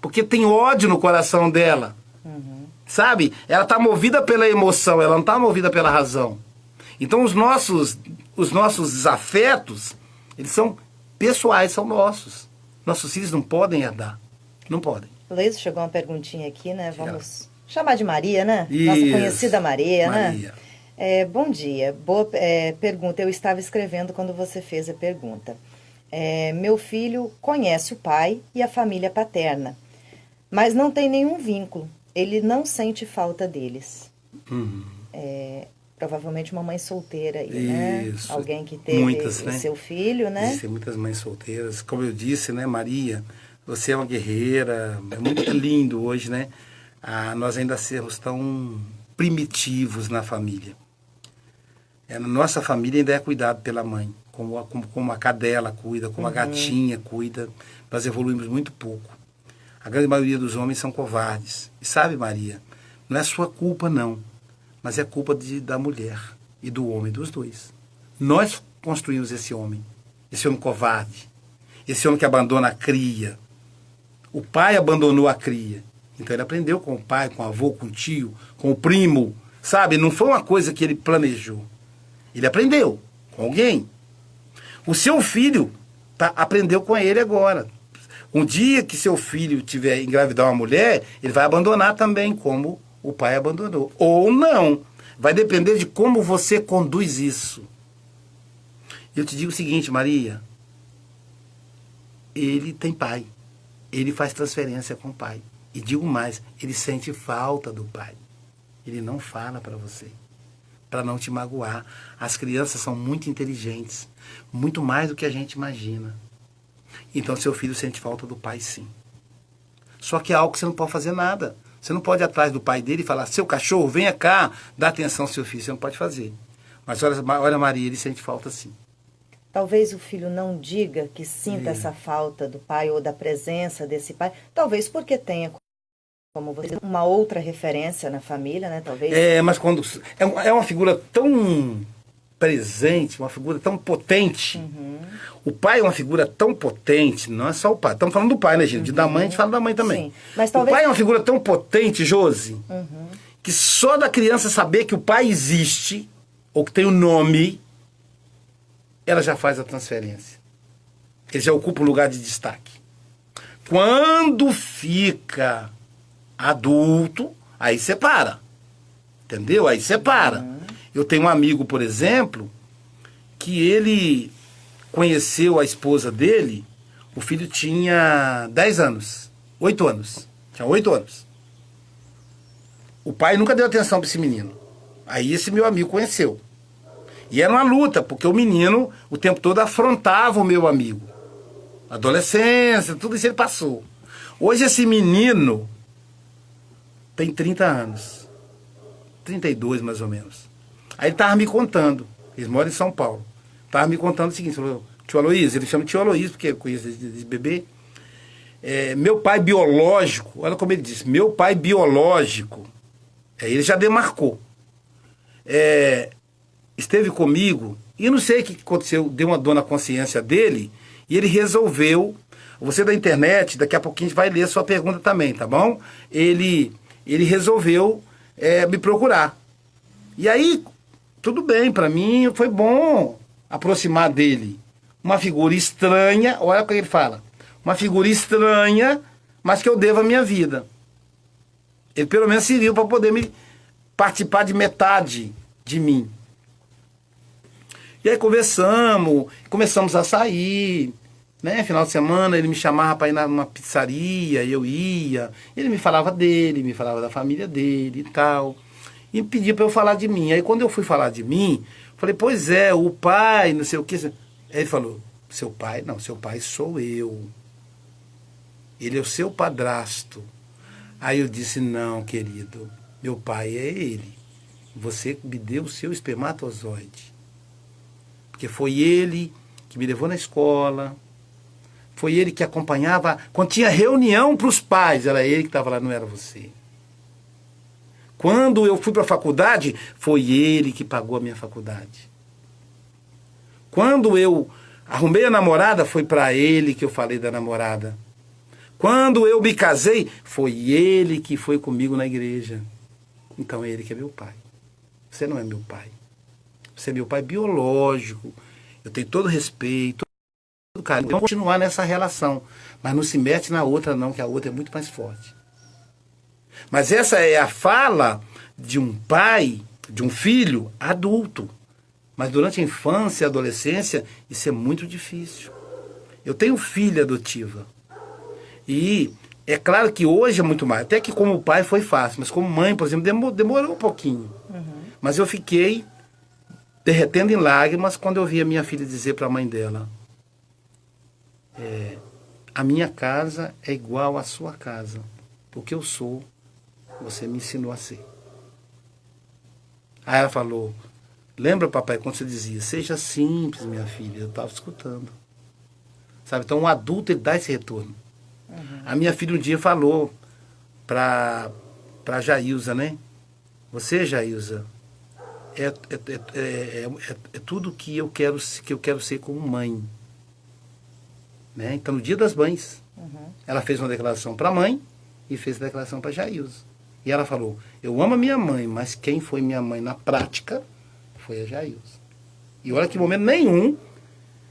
Speaker 2: Porque tem ódio no coração dela.
Speaker 1: Uhum.
Speaker 2: Sabe? Ela está movida pela emoção, ela não está movida pela razão. Então os nossos desafetos, eles são pessoais, são nossos. Nossos filhos não podem herdar. Não podem.
Speaker 1: Luiz, chegou uma perguntinha aqui, né? Vamos chamar de Maria, né?
Speaker 2: Isso.
Speaker 1: Nossa conhecida Maria,
Speaker 2: Maria.
Speaker 1: né? Bom dia. Boa pergunta. Eu estava escrevendo quando você fez a pergunta. Meu filho conhece o pai e a família paterna, mas não tem nenhum vínculo. Ele não sente falta deles.
Speaker 2: Uhum.
Speaker 1: Provavelmente uma mãe solteira aí,
Speaker 2: Isso.
Speaker 1: né? Alguém que teve
Speaker 2: muitas, né?
Speaker 1: seu filho, né?
Speaker 2: Existem muitas mães solteiras. Como eu disse, né, Maria, você é uma guerreira. É muito lindo hoje, né? Nós ainda sermos tão primitivos na família. Na nossa família ainda é cuidado pela mãe. Como a cadela cuida, como a gatinha cuida. Nós evoluímos muito pouco. A grande maioria dos homens são covardes. E sabe, Maria, não é sua culpa, não. Mas é culpa da mulher e do homem, dos dois. Nós construímos esse homem covarde, esse homem que abandona a cria. O pai abandonou a cria. Então ele aprendeu com o pai, com o avô, com o tio, com o primo, sabe? Não foi uma coisa que ele planejou. Ele aprendeu com alguém. O seu filho aprendeu com ele agora. Um dia que seu filho tiver engravidar uma mulher, ele vai abandonar também, como o pai abandonou. Ou não. Vai depender de como você conduz isso. Eu te digo o seguinte, Maria. Ele tem pai. Ele faz transferência com o pai. E digo mais, ele sente falta do pai. Ele não fala para você, para não te magoar. As crianças são muito inteligentes, muito mais do que a gente imagina. Então seu filho sente falta do pai, sim. Só que é algo que você não pode fazer nada. Você não pode ir atrás do pai dele e falar, seu cachorro, venha cá, dá atenção ao seu filho. Você não pode fazer. Mas olha Maria, ele sente falta, sim.
Speaker 1: Talvez o filho não diga que sinta essa falta do pai ou da presença desse pai. Talvez porque tenha, como você, uma outra referência na família, né? Talvez.
Speaker 2: Mas quando é uma figura tão presente, uma figura tão potente.
Speaker 1: Uhum.
Speaker 2: O pai é uma figura tão potente, não é só o pai. Estamos falando do pai, né, gente? Da mãe, a gente fala da mãe também.
Speaker 1: Sim. Mas talvez...
Speaker 2: O pai é uma figura tão potente, Josi, que só da criança saber que o pai existe, ou que tem um nome, ela já faz a transferência. Ele já ocupa um lugar de destaque. Quando fica adulto, aí separa. Entendeu? Aí separa. Eu tenho um amigo, por exemplo, que ele conheceu a esposa dele, o filho tinha 10 anos, 8 anos. Tinha 8 anos. O pai nunca deu atenção para esse menino. Aí esse meu amigo conheceu. E era uma luta, porque o menino o tempo todo afrontava o meu amigo. Adolescência, tudo isso ele passou. Hoje esse menino tem 30 anos. 32 mais ou menos. Aí ele estava me contando. Eles moram em São Paulo. Estava me contando o seguinte, falou, tio Aloysio, ele chama tio Aloysio, porque eu conheço desde bebê. Meu pai biológico, olha como ele disse, meu pai biológico, ele já demarcou. Esteve comigo, e eu não sei o que aconteceu, deu uma dor na consciência dele, e ele resolveu, você da internet, daqui a pouquinho a gente vai ler a sua pergunta também, tá bom? Ele resolveu me procurar. E aí, tudo bem, para mim foi bom aproximar dele. Uma figura estranha, olha o que ele fala, uma figura estranha, mas que eu devo a minha vida. Ele pelo menos serviu para poder participar de metade de mim. E aí começamos a sair, né? Final de semana ele me chamava para ir numa pizzaria, eu ia. Ele me falava dele, me falava da família dele e tal. E pedia para eu falar de mim. Aí quando eu fui falar de mim, falei, pois é, o pai, não sei o que. Aí ele falou, seu pai? Não, seu pai sou eu. Ele é o seu padrasto. Aí eu disse, não, querido, meu pai é ele. Você me deu o seu espermatozoide. Porque foi ele que me levou na escola, foi ele que acompanhava, quando tinha reunião para os pais, era ele que estava lá, não era você. Quando eu fui para a faculdade, foi ele que pagou a minha faculdade. Quando eu arrumei a namorada, foi para ele que eu falei da namorada. Quando eu me casei, foi ele que foi comigo na igreja. Então é ele que é meu pai. Você não é meu pai. Você é meu pai biológico. Eu tenho todo respeito, todo carinho. Vamos continuar nessa relação. Mas não se mete na outra não, que a outra é muito mais forte. Mas essa é a fala de um pai, de um filho adulto. Mas durante a infância e a adolescência, isso é muito difícil. Eu tenho filha adotiva. E é claro que hoje é muito mais. Até que como pai foi fácil, mas como mãe, por exemplo, demorou um pouquinho. Mas eu fiquei derretendo em lágrimas quando eu vi a minha filha dizer para a mãe dela, a minha casa é igual à sua casa. Porque eu sou, você me ensinou a ser. Aí ela falou, lembra, papai, quando você dizia, seja simples, minha filha, eu estava escutando. Sabe? Então, um adulto, ele dá esse retorno. A minha filha um dia falou para Jailza, né? Você, Jailza, é tudo que eu quero ser como mãe. né? Então, no Dia das Mães, ela fez uma declaração para a mãe e fez a declaração para a Jailza. E ela falou, eu amo a minha mãe, mas quem foi minha mãe na prática foi a Jailza. E olha que em momento nenhum,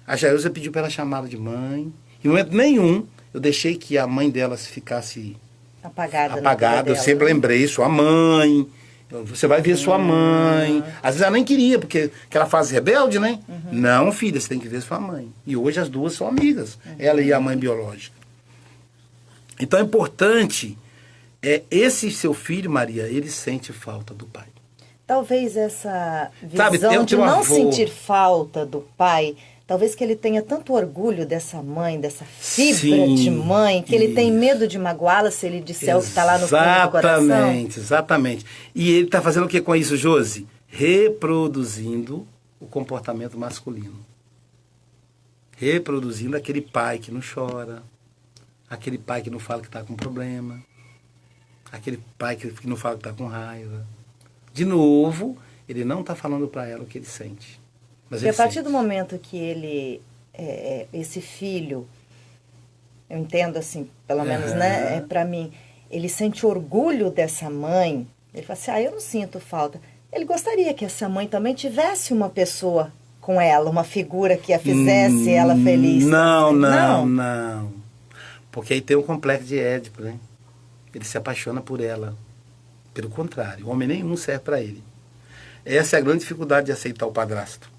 Speaker 2: a Jailza pediu para ela chamá-la de mãe. Em momento nenhum, eu deixei que a mãe dela ficasse apagada. Eu sempre lembrei, sua mãe, você vai ver sua mãe. Às vezes ela nem queria, porque aquela fase rebelde, né? Não, filha, você tem que ver sua mãe. E hoje as duas são amigas, ela e a mãe biológica. Então é importante, esse seu filho, Maria, ele sente falta do pai.
Speaker 1: Talvez essa visão de não sentir falta do pai, talvez que ele tenha tanto orgulho dessa mãe, dessa fibra de mãe, que ele tem medo de magoá-la se ele disser o que está lá no fundo do coração.
Speaker 2: Exatamente. E ele está fazendo o que com isso, Josi? Reproduzindo o comportamento masculino. Reproduzindo aquele pai que não chora, aquele pai que não fala que está com problema, aquele pai que não fala que está com raiva. De novo, ele não está falando para ela o que ele sente. Mas
Speaker 1: e a partir do momento que ele, esse filho, eu entendo assim, pelo menos, né, para mim, ele sente orgulho dessa mãe, ele fala assim, eu não sinto falta. Ele gostaria que essa mãe também tivesse uma pessoa com ela, uma figura que a fizesse ela feliz.
Speaker 2: Não. Porque aí tem um complexo de Édipo, né? Ele se apaixona por ela. Pelo contrário, homem nenhum serve para ele. Essa é a grande dificuldade de aceitar o padrasto.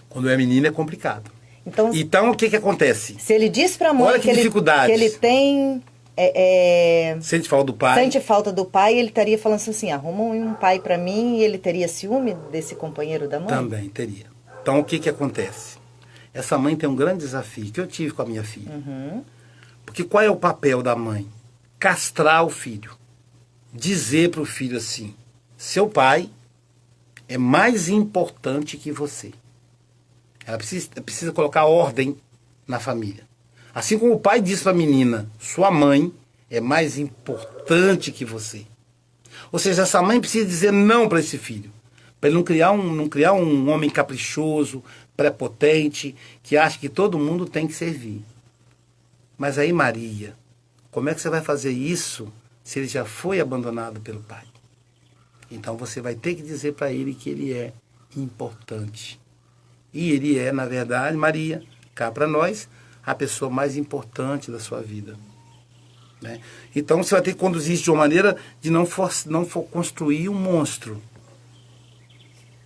Speaker 2: Quando é menino é complicado. Então o que acontece?
Speaker 1: Se ele diz para a mãe que ele tem...
Speaker 2: sente falta do pai.
Speaker 1: Sente falta do pai, ele estaria falando assim, arruma um pai para mim, e ele teria ciúme desse companheiro da mãe?
Speaker 2: Também teria. Então o que acontece? Essa mãe tem um grande desafio, que eu tive com a minha filha. Porque qual é o papel da mãe? Castrar o filho. Dizer para o filho assim, seu pai é mais importante que você. Ela precisa colocar ordem na família. Assim como o pai diz para a menina, sua mãe é mais importante que você. Ou seja, essa mãe precisa dizer não para esse filho. Para ele não criar um homem caprichoso, prepotente, que acha que todo mundo tem que servir. Mas aí, Maria, como é que você vai fazer isso se ele já foi abandonado pelo pai? Então você vai ter que dizer para ele que ele é importante. E ele é, na verdade, Maria, cá para nós, a pessoa mais importante da sua vida. Né? Então você vai ter que conduzir isso de uma maneira de não construir um monstro.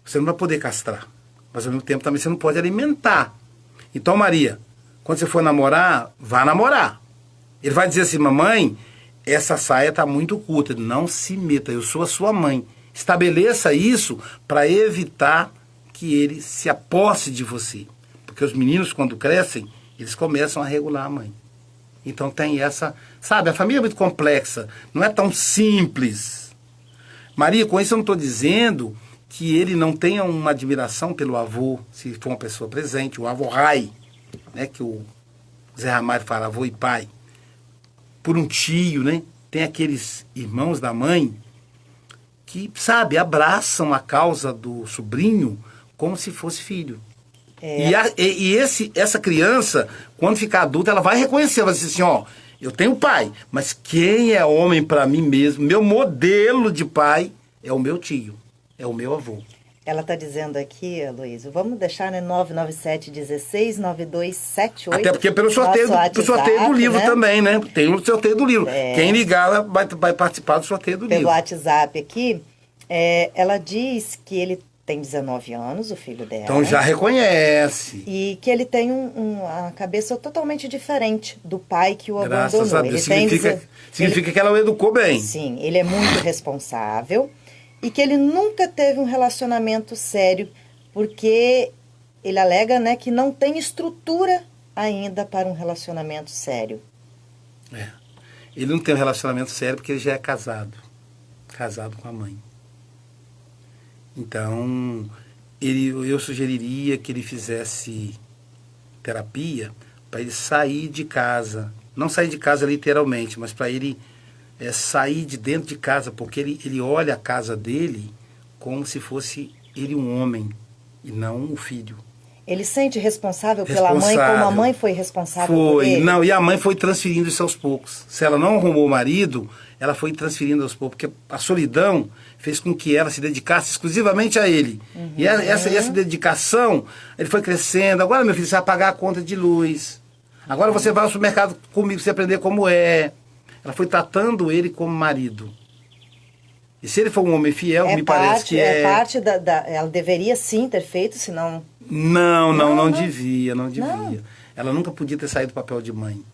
Speaker 2: Você não vai poder castrar, mas ao mesmo tempo também você não pode alimentar. Então, Maria, quando você for namorar, vá namorar. Ele vai dizer assim, mamãe, essa saia está muito curta. Não se meta, eu sou a sua mãe. Estabeleça isso para evitar que ele se aposse de você. Porque os meninos, quando crescem, eles começam a regular a mãe. Então tem essa... Sabe, a família é muito complexa. Não é tão simples. Maria, com isso eu não estou dizendo que ele não tenha uma admiração pelo avô, se for uma pessoa presente, o avô Rai, né, que o Zé Ramalho fala, avô e pai. Por um tio, né? Tem aqueles irmãos da mãe que, sabe, abraçam a causa do sobrinho como se fosse filho. Essa criança, quando ficar adulta, ela vai reconhecer, vai dizer assim, ó, eu tenho pai, mas quem é homem para mim mesmo, meu modelo de pai, é o meu tio, é o meu avô.
Speaker 1: Ela está dizendo aqui, Aloysio, vamos deixar, né, 997-16-9278.
Speaker 2: Até porque pelo sorteio do livro, né? Também, né? Tem o sorteio do livro. Quem ligar vai participar do sorteio do livro.
Speaker 1: Pelo WhatsApp aqui, ela diz que ele tem 19 anos, o filho dela.
Speaker 2: Então já reconhece.
Speaker 1: E que ele tem uma cabeça totalmente diferente do pai que o abandonou.
Speaker 2: Graças a Deus. Significa que ela o educou bem.
Speaker 1: Sim, ele é muito responsável. E que ele nunca teve um relacionamento sério, porque ele alega, né, que não tem estrutura ainda para um relacionamento sério.
Speaker 2: Ele não tem um relacionamento sério porque ele já é casado com a mãe. Então, eu sugeriria que ele fizesse terapia para ele sair de casa. Não sair de casa literalmente, mas para ele sair de dentro de casa, porque ele olha a casa dele como se fosse ele um homem e não um filho.
Speaker 1: Ele sente responsável pela mãe como a mãe foi responsável por ele?
Speaker 2: Não, e a mãe foi transferindo isso aos poucos. Se ela não arrumou o marido, ela foi transferindo aos poucos, porque a solidão fez com que ela se dedicasse exclusivamente a ele. E essa dedicação, ele foi crescendo. Agora, meu filho, você vai pagar a conta de luz. Agora você vai ao supermercado comigo pra você aprender como é. Ela foi tratando ele como marido. E se ele for um homem fiel, me parece que é...
Speaker 1: É parte ela deveria sim ter feito, senão...
Speaker 2: Não devia. Ela nunca podia ter saído do papel de mãe.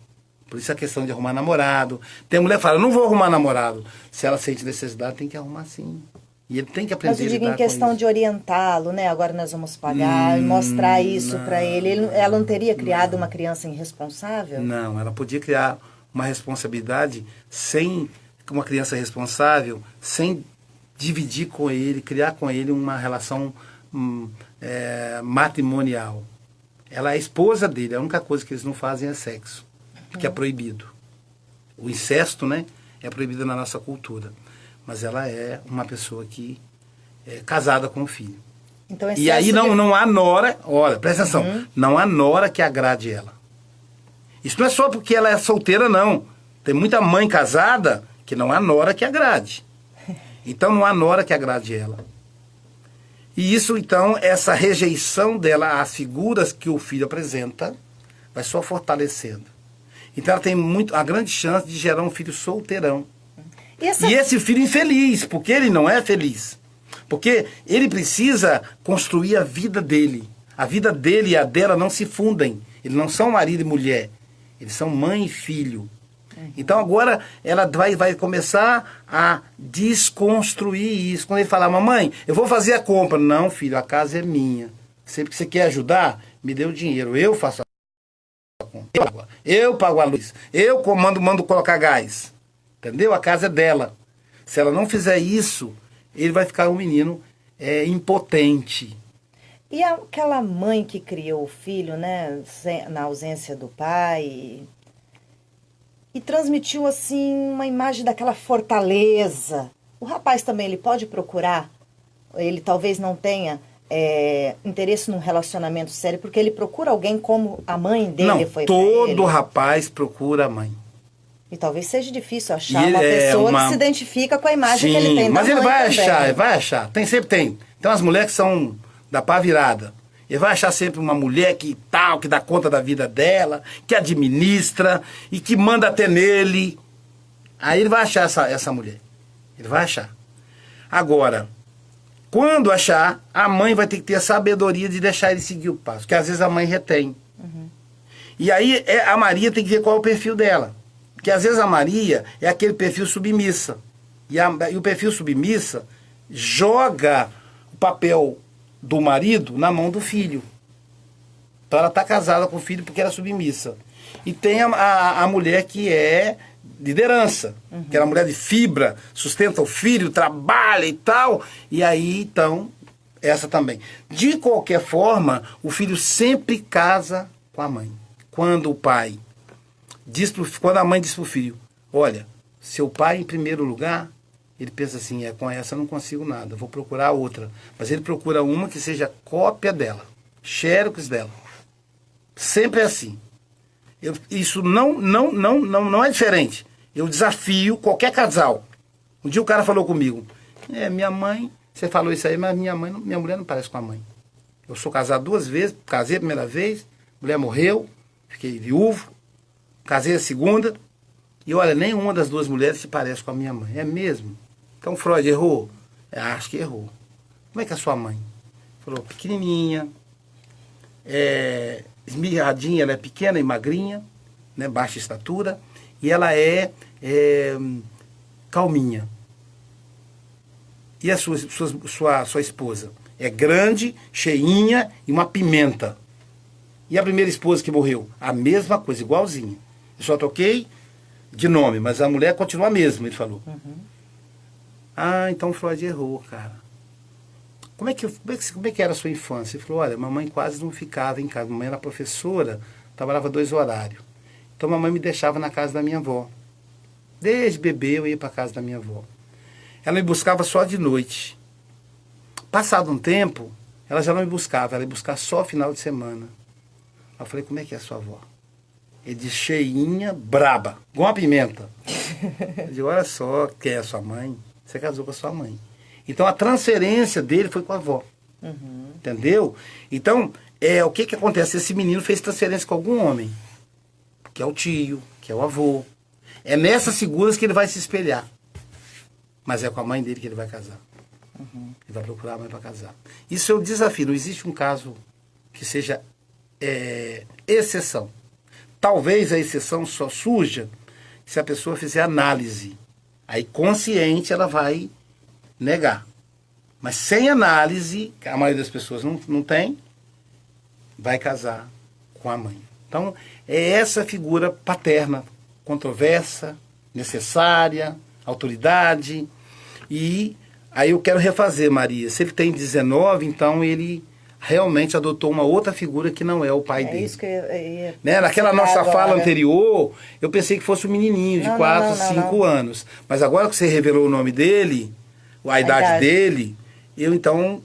Speaker 2: Por isso a questão de arrumar namorado. Tem mulher que fala, eu não vou arrumar namorado. Se ela sente necessidade, tem que arrumar sim. E ele tem que aprender a lidar com isso.
Speaker 1: Mas eu digo em questão de orientá-lo, né? Agora nós vamos pagar e mostrar isso para ele. Ela não teria criado uma criança irresponsável?
Speaker 2: Não, ela podia criar uma responsabilidade sem... uma criança responsável, sem dividir com ele, criar com ele uma relação matrimonial. Ela é a esposa dele, a única coisa que eles não fazem é sexo, porque é proibido. O incesto, né, é proibido na nossa cultura. Mas ela é uma pessoa que é casada com o filho.
Speaker 1: Então,
Speaker 2: e aí não há nora, olha, presta atenção, não há nora que agrade ela. Isso não é só porque ela é solteira, não. Tem muita mãe casada que não há nora que agrade. Então não há nora que agrade ela. E isso, então, essa rejeição dela às figuras que o filho apresenta, vai só fortalecendo. Então ela tem a grande chance de gerar um filho solteirão. E esse filho infeliz, porque ele não é feliz. Porque ele precisa construir a vida dele. A vida dele e a dela não se fundem. Eles não são marido e mulher. Eles são mãe e filho. Então agora ela vai começar a desconstruir isso. Quando ele falar, mamãe, eu vou fazer a compra. Não, filho, a casa é minha. Sempre que você quer ajudar, me dê o dinheiro. Eu faço a compra. Eu pago a luz. Eu mando colocar gás. Entendeu? A casa é dela. Se ela não fizer isso, ele vai ficar um menino impotente.
Speaker 1: E aquela mãe que criou o filho, né, na ausência do pai... E transmitiu, assim, uma imagem daquela fortaleza. O rapaz também, ele pode procurar, ele talvez não tenha interesse num relacionamento sério, porque ele procura alguém como a mãe dele foi pra ele.
Speaker 2: Todo rapaz procura a mãe.
Speaker 1: E talvez seja difícil achar uma pessoa que se identifica com a imagem que ele tem da mãe.
Speaker 2: Mas ele vai achar. Sempre tem. Tem umas mulheres que são da pá virada. Ele vai achar sempre uma mulher que dá conta da vida dela, que administra e que manda até nele. Aí ele vai achar essa mulher. Ele vai achar. Agora, quando achar, a mãe vai ter que ter a sabedoria de deixar ele seguir o passo. Porque às vezes a mãe retém. E aí a Maria tem que ver qual é o perfil dela. Porque às vezes a Maria é aquele perfil submissa. E o perfil submissa joga o papel do marido na mão do filho. Então ela está casada com o filho porque ela é submissa. E tem a mulher que é liderança, que é uma mulher de fibra, sustenta o filho, trabalha e tal. E aí, então, essa também. De qualquer forma, o filho sempre casa com a mãe. Quando a mãe diz para o filho, olha, seu pai em primeiro lugar... Ele pensa assim, com essa eu não consigo nada, vou procurar outra. Mas ele procura uma que seja cópia dela, xerox dela. Sempre é assim. Isso não é diferente. Eu desafio qualquer casal. Um dia o cara falou comigo, minha mãe, você falou isso aí, mas minha mulher não parece com a mãe. Eu sou casado 2 vezes, casei a primeira vez, mulher morreu, fiquei viúvo, casei a segunda, e olha, nenhuma das 2 mulheres se parece com a minha mãe. É mesmo? Então Freud errou? Acho que errou. Como é que é a sua mãe? Falou, pequenininha, esmirradinha, ela é pequena e magrinha, né, baixa estatura, e ela é calminha. E a sua esposa? É grande, cheinha e uma pimenta. E a primeira esposa que morreu? A mesma coisa, igualzinha. Eu só troquei de nome, mas a mulher continua a mesma, ele falou. Então Freud errou, cara. Como é que era a sua infância? Ele falou, olha, mamãe quase não ficava em casa. Mamãe era professora, trabalhava 2 horários. Então mamãe me deixava na casa da minha avó. Desde bebê eu ia para a casa da minha avó. Ela me buscava só de noite. Passado um tempo, Ela já não me buscava, ela ia buscar só final de semana. Eu falei, como é que é a sua avó? Ele disse, cheinha, braba, igual uma pimenta. Eu digo, olha só, quem é a sua mãe? Você casou com a sua mãe. Então a transferência dele foi com a avó. Entendeu? Então, o que acontece? Esse menino fez transferência com algum homem, que é o tio, que é o avô. É nessas figuras que ele vai se espelhar. Mas é com a mãe dele que ele vai casar. Ele vai procurar a mãe para casar. Isso é o desafio. Não existe um caso que seja exceção. Talvez a exceção só surja se a pessoa fizer análise. Aí, consciente, ela vai negar. Mas sem análise, que a maioria das pessoas não tem, vai casar com a mãe. Então, é essa figura paterna, controversa, necessária, autoridade. E aí eu quero refazer, Maria. Se ele tem 19, então ele realmente adotou uma outra figura que não é o pai dele. É
Speaker 1: isso que eu ia
Speaker 2: né? Naquela nossa fala anterior, eu pensei que fosse um menininho de 4, 5 anos. Mas agora que você revelou o nome dele, a idade dele, eu então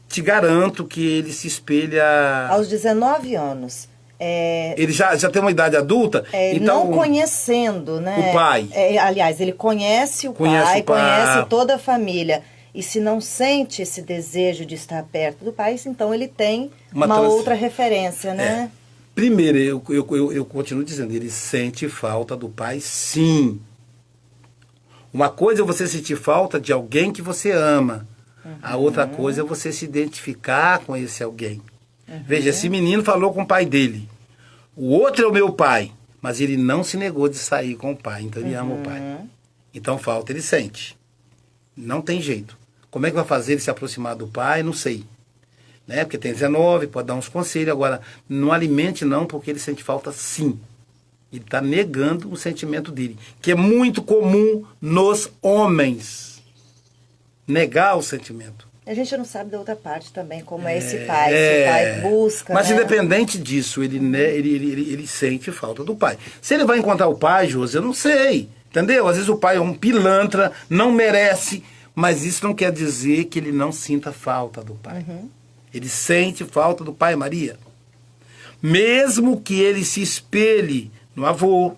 Speaker 2: te garanto que ele se espelha...
Speaker 1: Aos 19 anos.
Speaker 2: Ele já tem uma idade adulta? Então,
Speaker 1: não conhecendo, né?
Speaker 2: O pai.
Speaker 1: Aliás, ele conhece o pai, conhece toda a família. E se não sente esse desejo de estar perto do pai, então ele tem uma outra referência, né?
Speaker 2: Primeiro, eu continuo dizendo, ele sente falta do pai, sim. Uma coisa é você sentir falta de alguém que você ama. A outra coisa é você se identificar com esse alguém. Veja, esse menino falou com o pai dele. O outro é o meu pai, mas ele não se negou de sair com o pai, então ele ama o pai. Então falta, ele sente. Não tem jeito. Como é que vai fazer ele se aproximar do pai? Não sei. Né? Porque tem 19, pode dar uns conselhos. Agora, não alimente não, porque ele sente falta sim. Ele está negando o sentimento dele, que é muito comum nos homens. Negar o sentimento.
Speaker 1: A gente não sabe da outra parte também, como é esse pai. Se o pai busca,
Speaker 2: mas independente disso, ele sente falta do pai. Se ele vai encontrar o pai, Josi, eu não sei. Entendeu? Às vezes o pai é um pilantra, não merece... Mas isso não quer dizer que ele não sinta falta do pai. Ele sente falta do pai, Maria. Mesmo que ele se espelhe no avô,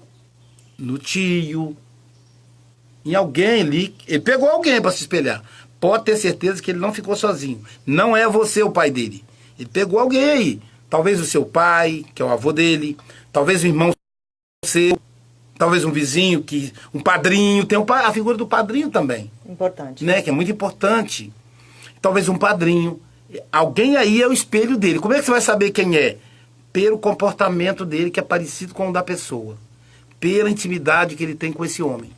Speaker 2: no tio, em alguém ali. Ele pegou alguém para se espelhar. Pode ter certeza que ele não ficou sozinho. Não é você o pai dele. Ele pegou alguém aí. Talvez o seu pai, que é o avô dele. Talvez o irmão seu. Talvez um vizinho, um padrinho, tem a figura do padrinho também.
Speaker 1: Importante.
Speaker 2: Né? Que é muito importante. Talvez um padrinho. Alguém aí é o espelho dele. Como é que você vai saber quem é? Pelo comportamento dele, que é parecido com o da pessoa. Pela intimidade que ele tem com esse homem.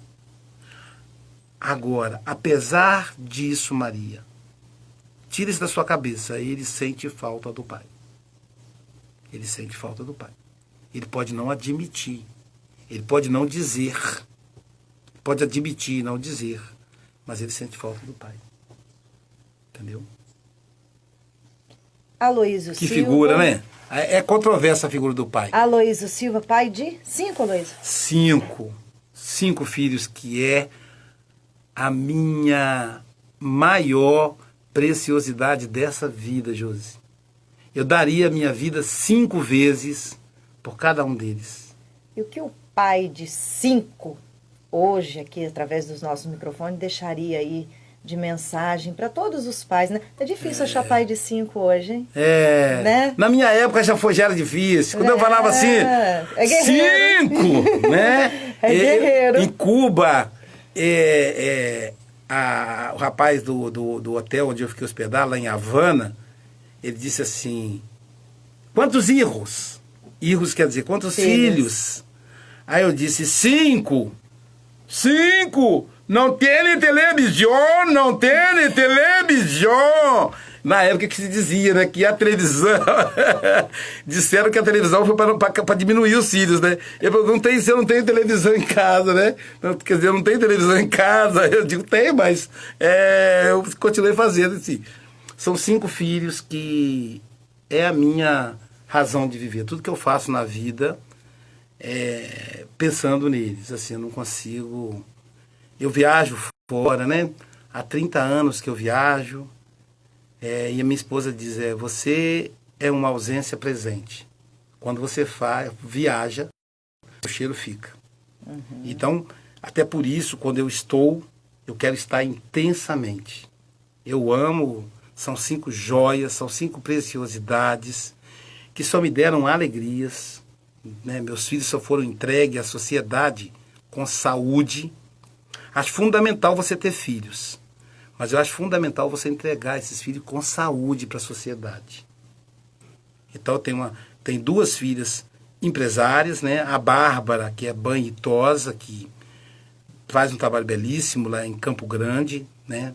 Speaker 2: Agora, apesar disso, Maria, tira isso da sua cabeça. Ele sente falta do pai. Ele sente falta do pai. Ele pode não admitir. Ele pode não dizer, pode admitir, não dizer, mas ele sente falta do pai. Entendeu?
Speaker 1: Aloísio Silva.
Speaker 2: Que figura, né? É controversa a figura do pai.
Speaker 1: Aloísio Silva, pai de 5, Aloísio?
Speaker 2: 5. 5 filhos, que é a minha maior preciosidade dessa vida, Josi. Eu daria a minha vida 5 vezes por cada um deles.
Speaker 1: E o que o pai de 5, hoje, aqui, através dos nossos microfones, deixaria aí de mensagem para todos os pais, né? É difícil achar pai de 5 hoje, hein? Né?
Speaker 2: Na minha época já era difícil. Quando eu falava assim, 5, né?
Speaker 1: É guerreiro.
Speaker 2: Em Cuba, o rapaz do hotel onde eu fiquei hospedado, lá em Havana, ele disse assim, quantos hijos? Hijos quer dizer, quantos filhos? Aí eu disse, 5. 5! Não tem televisão, não tem televisão. Na época que se dizia, né, que a televisão... Disseram que a televisão foi para diminuir os filhos, né? Eu falei, eu não tenho televisão em casa, né? Quer dizer, eu não tenho televisão em casa. Eu digo, tem, mas eu continuei fazendo, assim. São 5 filhos que é a minha razão de viver. Tudo que eu faço na vida... pensando neles, assim, eu não consigo... Eu viajo fora, né? Há 30 anos que eu viajo, E a minha esposa diz, você é uma ausência presente. Quando você viaja, o cheiro fica. Então, até por isso, quando eu quero estar intensamente. Eu amo, são 5 joias, são 5 preciosidades, que só me deram alegrias, né? Meus filhos só foram entregues à sociedade com saúde. Acho fundamental você ter filhos, mas eu acho fundamental você entregar esses filhos com saúde para a sociedade. Então eu tenho 2 filhas empresárias, né? A Bárbara, que é banhitosa, que faz um trabalho belíssimo lá em Campo Grande, né?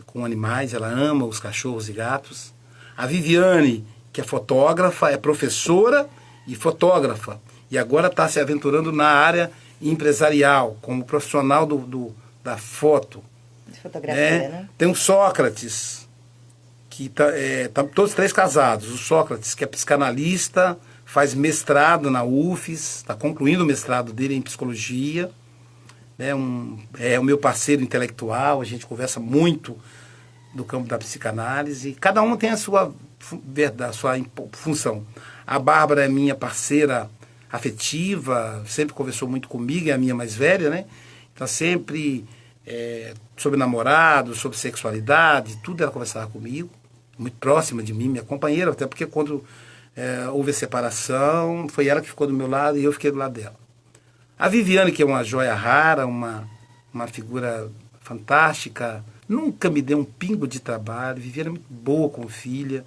Speaker 2: Com animais, ela ama os cachorros e gatos. A Viviane, que é fotógrafa, é professora e fotógrafa, e agora está se aventurando na área empresarial, como profissional da foto.
Speaker 1: De fotografia, né?
Speaker 2: Tem o Sócrates, que tá todos 3 casados. O Sócrates, que é psicanalista, faz mestrado na UFES, está concluindo o mestrado dele em psicologia. É o meu parceiro intelectual, a gente conversa muito do campo da psicanálise. Cada um tem a sua função. A Bárbara é minha parceira afetiva, sempre conversou muito comigo, é a minha mais velha, né? Então sempre sobre namorado, sobre sexualidade, tudo ela conversava comigo, muito próxima de mim, minha companheira, até porque quando houve a separação, foi ela que ficou do meu lado e eu fiquei do lado dela. A Viviane, que é uma joia rara, uma figura fantástica, nunca me deu um pingo de trabalho. Viviane é muito boa com filha.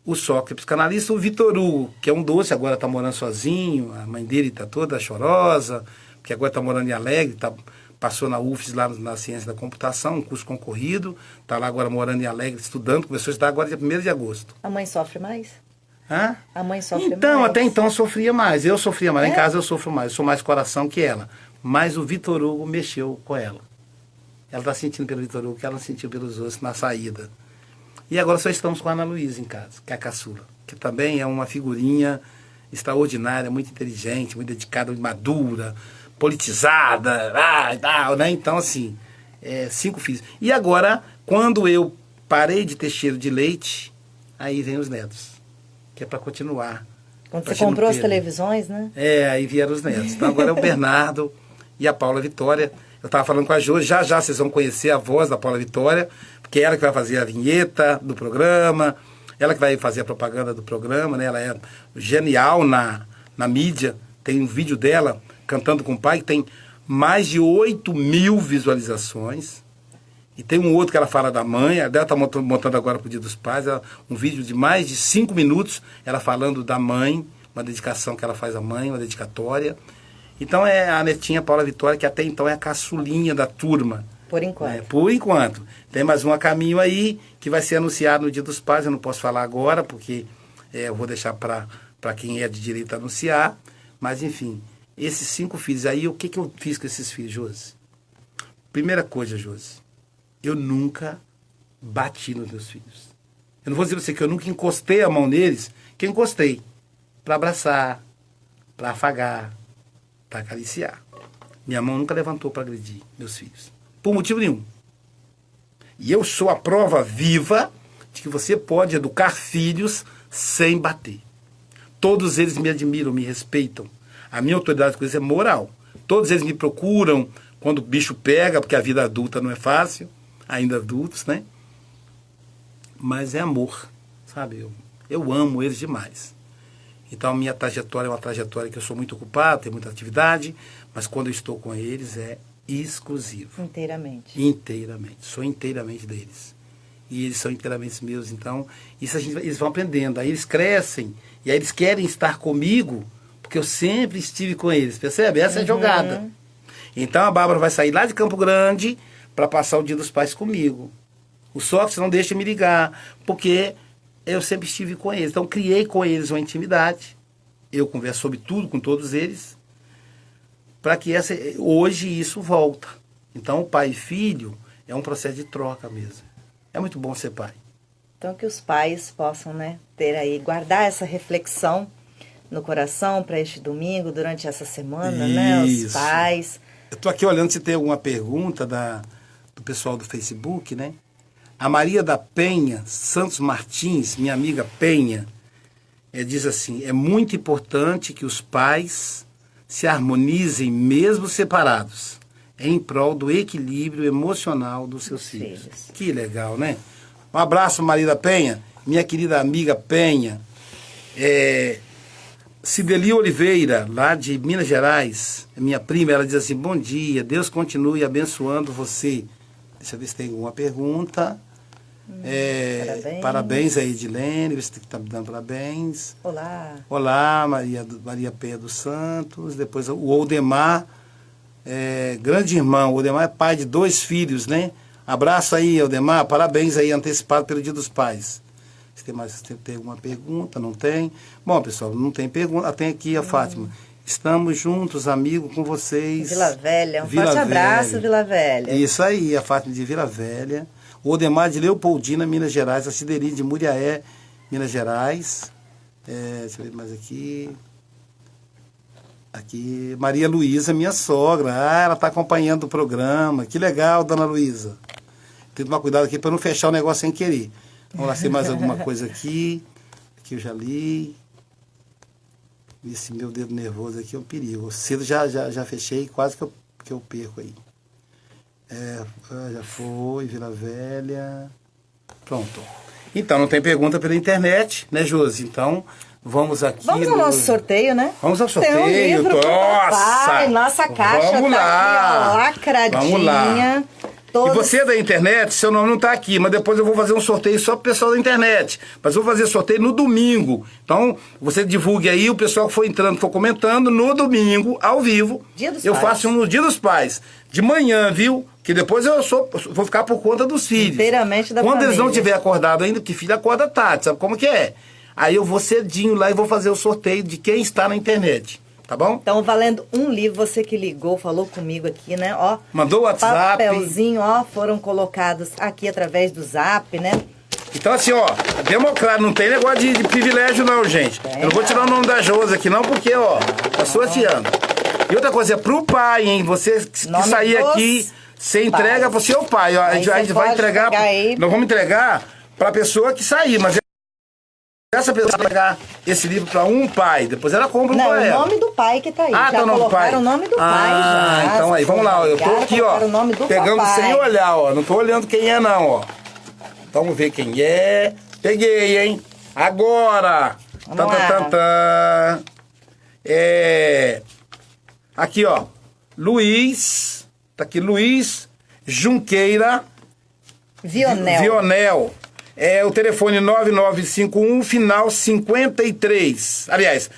Speaker 2: O Sócrates, psicanalista. O Vitor Hugo, que é um doce, agora está morando sozinho. A mãe dele está toda chorosa, porque agora está morando em Alegre, passou na UFES lá na ciência da computação, um curso concorrido. Está lá agora morando em Alegre, estudando. Começou a estudar agora dia 1º de agosto.
Speaker 1: A mãe sofre mais?
Speaker 2: Hã?
Speaker 1: A mãe sofre mais?
Speaker 2: Então, até então eu sofria mais. Eu sofria mais. Em casa eu sofro mais. Eu sou mais coração que ela. Mas o Vitor Hugo mexeu com ela. Ela está sentindo pelo Vitor Hugo que ela sentiu pelos outros na saída. E agora só estamos com a Ana Luísa em casa, que é a caçula. Que também é uma figurinha extraordinária, muito inteligente, muito dedicada, madura, politizada, né? Então, assim, 5 filhos. E agora, quando eu parei de ter cheiro de leite, aí vem os netos. Que é para continuar.
Speaker 1: Quando você comprou as televisões, né?
Speaker 2: Aí vieram os netos. Então agora é o Bernardo e a Paula Vitória. Eu estava falando com a Jo, já vocês vão conhecer a voz da Paula Vitória, porque é ela que vai fazer a vinheta do programa, ela que vai fazer a propaganda do programa, né? Ela é genial na mídia. Tem um vídeo dela cantando com o pai que tem mais de 8.000 visualizações. E tem um outro que ela fala da mãe, ela está montando agora para o Dia dos Pais, um vídeo de mais de 5 minutos, ela falando da mãe, uma dedicação que ela faz à mãe, uma dedicatória. Então é a netinha Paula Vitória, que até então é a caçulinha da turma.
Speaker 1: Por enquanto.
Speaker 2: Por enquanto. Tem mais um a caminho aí, que vai ser anunciado no Dia dos Pais, eu não posso falar agora, porque eu vou deixar para quem é de direito anunciar. Mas, enfim, esses 5 filhos aí, o que eu fiz com esses filhos, Josi? Primeira coisa, Josi. Eu nunca bati nos meus filhos. Eu não vou dizer pra você que eu nunca encostei a mão neles, que eu encostei para abraçar, para afagar, para acariciar. Minha mão nunca levantou para agredir meus filhos. Por motivo nenhum. E eu sou a prova viva de que você pode educar filhos sem bater. Todos eles me admiram, me respeitam. A minha autoridade com eles é moral. Todos eles me procuram quando o bicho pega, porque a vida adulta não é fácil. Ainda adultos, né? Mas é amor, sabe? Eu amo eles demais. Então a minha trajetória é uma trajetória que eu sou muito ocupado, tenho muita atividade, mas quando eu estou com eles é exclusivo.
Speaker 1: Inteiramente.
Speaker 2: Inteiramente. Sou inteiramente deles. E eles são inteiramente meus. Então, isso eles vão aprendendo. Aí eles crescem, e aí eles querem estar comigo, porque eu sempre estive com eles. Percebe? Essa é a jogada. Então a Bárbara vai sair lá de Campo Grande para passar o Dia dos Pais comigo. O Sócrates não deixa me ligar, porque eu sempre estive com eles. Então, criei com eles uma intimidade. Eu converso sobre tudo com todos eles, para que hoje isso volta. Então, pai e filho é um processo de troca mesmo. É muito bom ser pai.
Speaker 1: Então, que os pais possam, né, ter aí, guardar essa reflexão no coração para este domingo, durante essa semana, né? Os pais.
Speaker 2: Eu estou aqui olhando se tem alguma pergunta do pessoal do Facebook, né? A Maria da Penha Santos Martins, minha amiga Penha, diz assim: é muito importante que os pais se harmonizem mesmo separados, em prol do equilíbrio emocional dos seus filhos. Que legal, né? Um abraço, Maria da Penha, minha querida amiga Penha. Cideli Oliveira, lá de Minas Gerais, minha prima, ela diz assim: bom dia, Deus continue abençoando você. Deixa eu ver se tem alguma pergunta. Parabéns a Edilene, você está me dando parabéns. Olá, Maria Penha dos Santos. Depois o Oldemar, grande irmão. O Oldemar é pai de 2 filhos, né? Abraço aí, Oldemar, parabéns aí, antecipado pelo Dia dos Pais. Se tem alguma pergunta? Não tem? Bom, pessoal, não tem pergunta. Tem aqui a Fátima. Estamos juntos, amigos, com vocês.
Speaker 1: Vila Velha, forte abraço, Vila Velha.
Speaker 2: Isso aí, a Fátima de Vila Velha. O Odemar de Leopoldina, Minas Gerais. A Cideli de Muriaé, Minas Gerais. Deixa eu ver mais aqui. Aqui, Maria Luísa, minha sogra. Ela está acompanhando o programa. Que legal, dona Luísa. Tem que tomar cuidado aqui para não fechar o negócio sem querer. Vamos lá, tem mais alguma coisa aqui. Aqui eu já li. Esse meu dedo nervoso aqui é um perigo. Cedo já fechei, quase que eu perco aí. Já foi, Vila Velha. Pronto. Então, não tem pergunta pela internet, né, Josi? Então, vamos aqui.
Speaker 1: Vamos ao nosso sorteio, né?
Speaker 2: Vamos ao sorteio.
Speaker 1: Tem um livro
Speaker 2: Nossa!
Speaker 1: Nossa caixa
Speaker 2: vamos
Speaker 1: tá
Speaker 2: lá.
Speaker 1: Aqui, ó, lacradinha.
Speaker 2: Vamos lá.
Speaker 1: Todos...
Speaker 2: E você da internet, seu nome não está aqui, mas depois eu vou fazer um sorteio só para o pessoal da internet. Mas eu vou fazer sorteio no domingo. Então, você divulgue aí, o pessoal que for entrando, for comentando, no domingo, ao vivo.
Speaker 1: Dia dos
Speaker 2: eu
Speaker 1: Pais.
Speaker 2: faço no Dia dos Pais. De manhã, viu? Que depois eu vou ficar por conta dos filhos.
Speaker 1: Inteiramente da
Speaker 2: Quando
Speaker 1: família.
Speaker 2: eles não tiverem acordado ainda, que filho acorda tarde, sabe como que é? Aí eu vou cedinho lá e vou fazer o sorteio de quem está na internet. Tá bom?
Speaker 1: Então, valendo um livro, você que ligou, falou comigo aqui, né? Ó,
Speaker 2: mandou o WhatsApp.
Speaker 1: Papelzinho, ó, foram colocados aqui através do Zap, né?
Speaker 2: Então, assim, ó, democrata, não tem negócio de privilégio, não, gente. Eu não vou tirar o nome da Josi aqui, não, porque, ó, tá sorteando. E outra coisa, é pro pai, hein? Você que sair aqui, você entrega pro seu pai, ó. A gente vai entregar. Nós vamos entregar pra pessoa que sair, mas essa pessoa vai pegar esse livro para um pai, depois ela compra
Speaker 1: não,
Speaker 2: para ela.
Speaker 1: Não, o nome do pai que tá aí.
Speaker 2: Ah,
Speaker 1: já
Speaker 2: tá o nome do pai.
Speaker 1: O nome do pai já.
Speaker 2: Então aí, vamos lá, eu tô aqui, ó, pegando papai. Sem olhar, ó, não tô olhando quem é não, ó. Então, vamos ver quem é. Peguei, hein? Agora. Aqui, ó, Luiz, tá aqui, Luiz Junqueira Vionel. O telefone 9951, final 53. Aliás,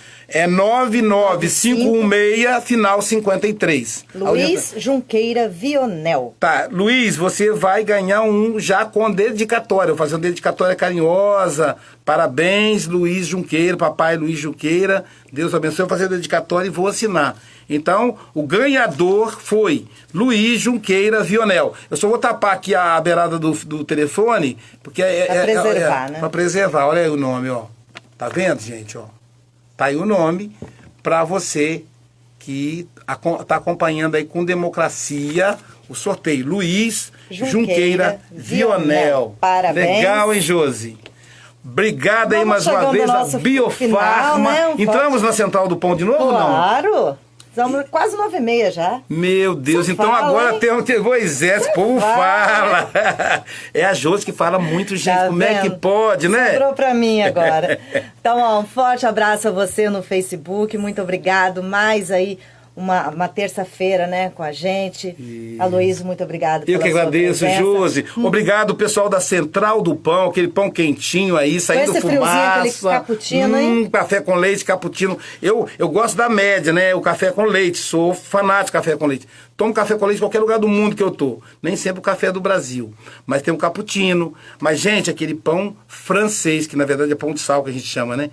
Speaker 2: 99516, final 53.
Speaker 1: Luiz Junqueira Vionel.
Speaker 2: Tá, Luiz, você vai ganhar um já com dedicatória. Eu vou fazer uma dedicatória carinhosa. Parabéns, Luiz Junqueira, papai Luiz Junqueira. Deus abençoe. Eu vou fazer a dedicatória e vou assinar. Então, o ganhador foi Luiz Junqueira Vionel. Eu só vou tapar aqui a beirada do telefone, porque
Speaker 1: pra preservar, né?
Speaker 2: Pra preservar. Olha aí o nome, ó. Tá vendo, gente, ó? Tá aí o nome para você que tá acompanhando aí com democracia o sorteio. Luiz Junqueira Vionel.
Speaker 1: Parabéns.
Speaker 2: Legal, hein, Josi? Obrigado aí mais uma vez, a Biofarma. Final, né? Entramos na Central do Pão de novo ou não?
Speaker 1: Claro! Estamos quase 9h30 já.
Speaker 2: Meu Deus, então agora temos que... Pois é, esse povo fala. É a Josi que fala muito, gente. Tá como vendo? É que pode, né?
Speaker 1: Sobrou pra mim agora. Então, ó, um forte abraço a você no Facebook. Muito obrigado. Mais aí uma terça-feira, né, com a gente. Aloysio, muito obrigado pela
Speaker 2: Eu que agradeço, Josi. Obrigado, pessoal da Central do Pão, aquele pão quentinho aí, saindo fumaça.
Speaker 1: Aquele cappuccino, hein?
Speaker 2: Café com leite, cappuccino. Eu gosto da média, né, o café com leite. Sou fanático de café com leite. Tomo café com leite em qualquer lugar do mundo que eu tô. Nem sempre o café é do Brasil. Mas tem um cappuccino. Mas, gente, aquele pão francês, que na verdade é pão de sal que a gente chama, né?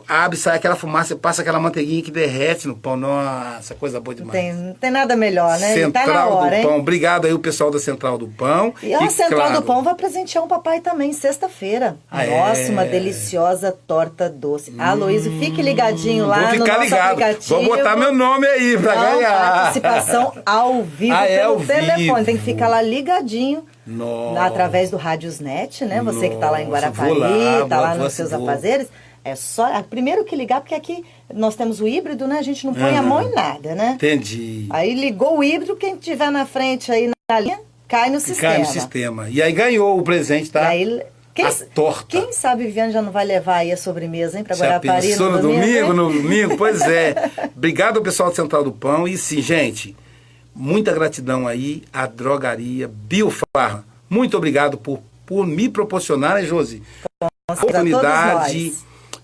Speaker 2: Abre, sai aquela fumaça, passa aquela manteiguinha que derrete no pão. Nossa, coisa boa demais.
Speaker 1: Não tem nada melhor, né?
Speaker 2: Central
Speaker 1: tá na hora,
Speaker 2: do Pão.
Speaker 1: Hein?
Speaker 2: Obrigado aí o pessoal da Central do Pão.
Speaker 1: E a Central do Pão vai presentear um papai também, sexta-feira. Nossa, uma deliciosa torta doce. Aloysio, fique ligadinho lá no nosso aplicativo.
Speaker 2: Vou botar meu nome aí pra ganhar.
Speaker 1: Participação ao vivo pelo telefone. Tem que ficar lá ligadinho através do Rádiosnet, né? Você que está lá em Guarapari, está lá nos seus afazeres. É só primeiro que ligar, porque aqui nós temos o híbrido, né? A gente não põe a mão em nada, né?
Speaker 2: Entendi.
Speaker 1: Aí ligou o híbrido, quem tiver na frente aí na linha, cai no sistema.
Speaker 2: Cai no sistema. E aí ganhou o presente, tá? A torta.
Speaker 1: Quem sabe Viviane já não vai levar aí a sobremesa, hein? Pra Guarapari
Speaker 2: pensou no domingo, no domingo? Pois é. Obrigado ao pessoal do Central do Pão. E sim, gente, muita gratidão aí à drogaria Biofarma. Muito obrigado por me proporcionar, né, Josi? A oportunidade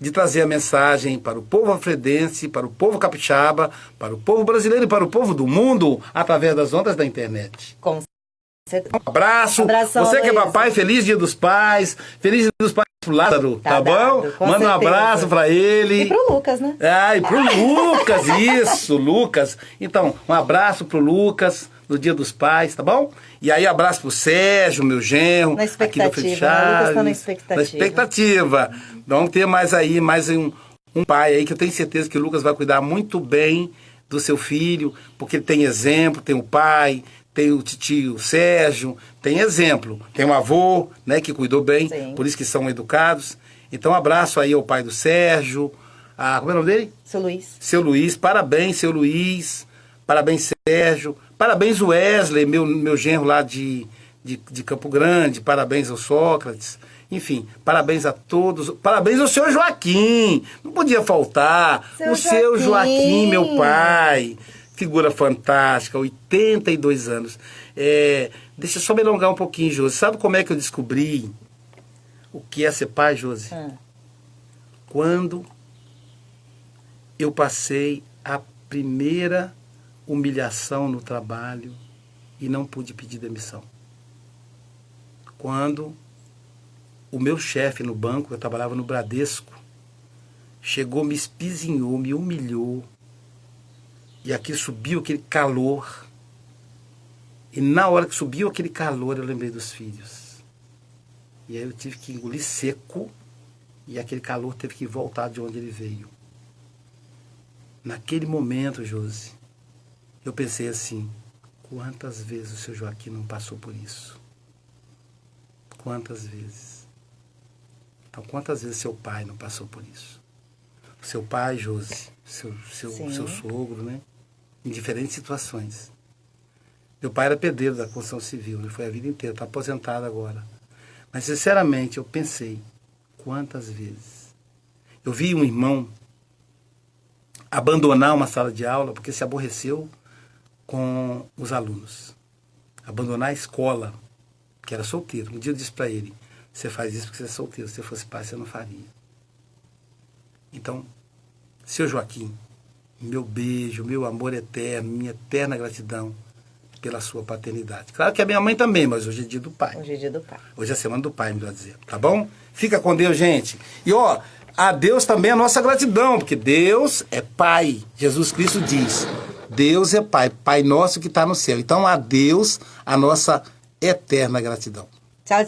Speaker 2: de trazer a mensagem para o povo alfredense, para o povo capixaba, para o povo brasileiro e para o povo do mundo, através das ondas da internet.
Speaker 1: Com certeza.
Speaker 2: Um abraço.
Speaker 1: Abração,
Speaker 2: você que é
Speaker 1: Luiz.
Speaker 2: papai, feliz Dia dos Pais. Feliz Dia dos Pais pro Lázaro, tá bom?
Speaker 1: Dado,
Speaker 2: Manda
Speaker 1: certeza.
Speaker 2: um abraço para ele.
Speaker 1: E pro Lucas, né?
Speaker 2: E pro Lucas, isso, Lucas. Então, um abraço pro Lucas no Dia dos Pais, tá bom? E aí, abraço pro Sérgio, meu genro.
Speaker 1: Na expectativa,
Speaker 2: aqui do Fred
Speaker 1: né? O Lucas
Speaker 2: Chaves,
Speaker 1: tá na expectativa.
Speaker 2: Na expectativa. Vamos ter mais um pai aí, que eu tenho certeza que o Lucas vai cuidar muito bem do seu filho, porque ele tem exemplo, tem o pai, tem o tio Sérgio, tem exemplo. Tem o avô, né, que cuidou bem,
Speaker 1: Sim.
Speaker 2: por isso que são educados. Então, um abraço aí ao pai do Sérgio. Como é o nome dele?
Speaker 1: Seu Luiz.
Speaker 2: Seu Luiz, parabéns, seu Luiz. Parabéns, Sérgio. Parabéns, Wesley, meu genro lá de Campo Grande. Parabéns ao Sócrates. Enfim, parabéns a todos. Parabéns ao seu Joaquim. Não podia faltar. Seu Joaquim, meu pai. Figura fantástica, 82 anos. Deixa eu só me alongar um pouquinho, Josi. Sabe como é que eu descobri o que é ser pai, Josi? Quando eu passei a primeira humilhação no trabalho e não pude pedir demissão. Quando o meu chefe no banco, eu trabalhava no Bradesco, chegou, me espizinhou, me humilhou, e aqui subiu aquele calor, e na hora que subiu aquele calor eu lembrei dos filhos. E aí eu tive que engolir seco, e aquele calor teve que voltar de onde ele veio. Naquele momento, Josi, eu pensei assim, quantas vezes o seu Joaquim não passou por isso? Quantas vezes? Então, quantas vezes seu pai não passou por isso? Seu pai, Josi, seu sogro, né? Em diferentes situações. Meu pai era pedreiro da construção civil, ele foi a vida inteira, está aposentado agora. Mas, sinceramente, eu pensei, quantas vezes? Eu vi um irmão abandonar uma sala de aula porque se aborreceu com os alunos. Abandonar a escola, que era solteiro. Um dia eu disse para ele, você faz isso porque você é solteiro, se você fosse pai você não faria. Então, seu Joaquim, meu beijo, meu amor eterno, minha eterna gratidão pela sua paternidade. Claro que a minha mãe também, mas hoje é dia do pai.
Speaker 1: Hoje é dia do pai.
Speaker 2: Hoje é a semana do pai, melhor dizer. Tá bom? Fica com Deus, gente. E a Deus também a nossa gratidão, porque Deus é Pai. Jesus Cristo diz, Deus é Pai, Pai nosso que está no céu. Então, a Deus a nossa eterna gratidão.
Speaker 1: Tchau,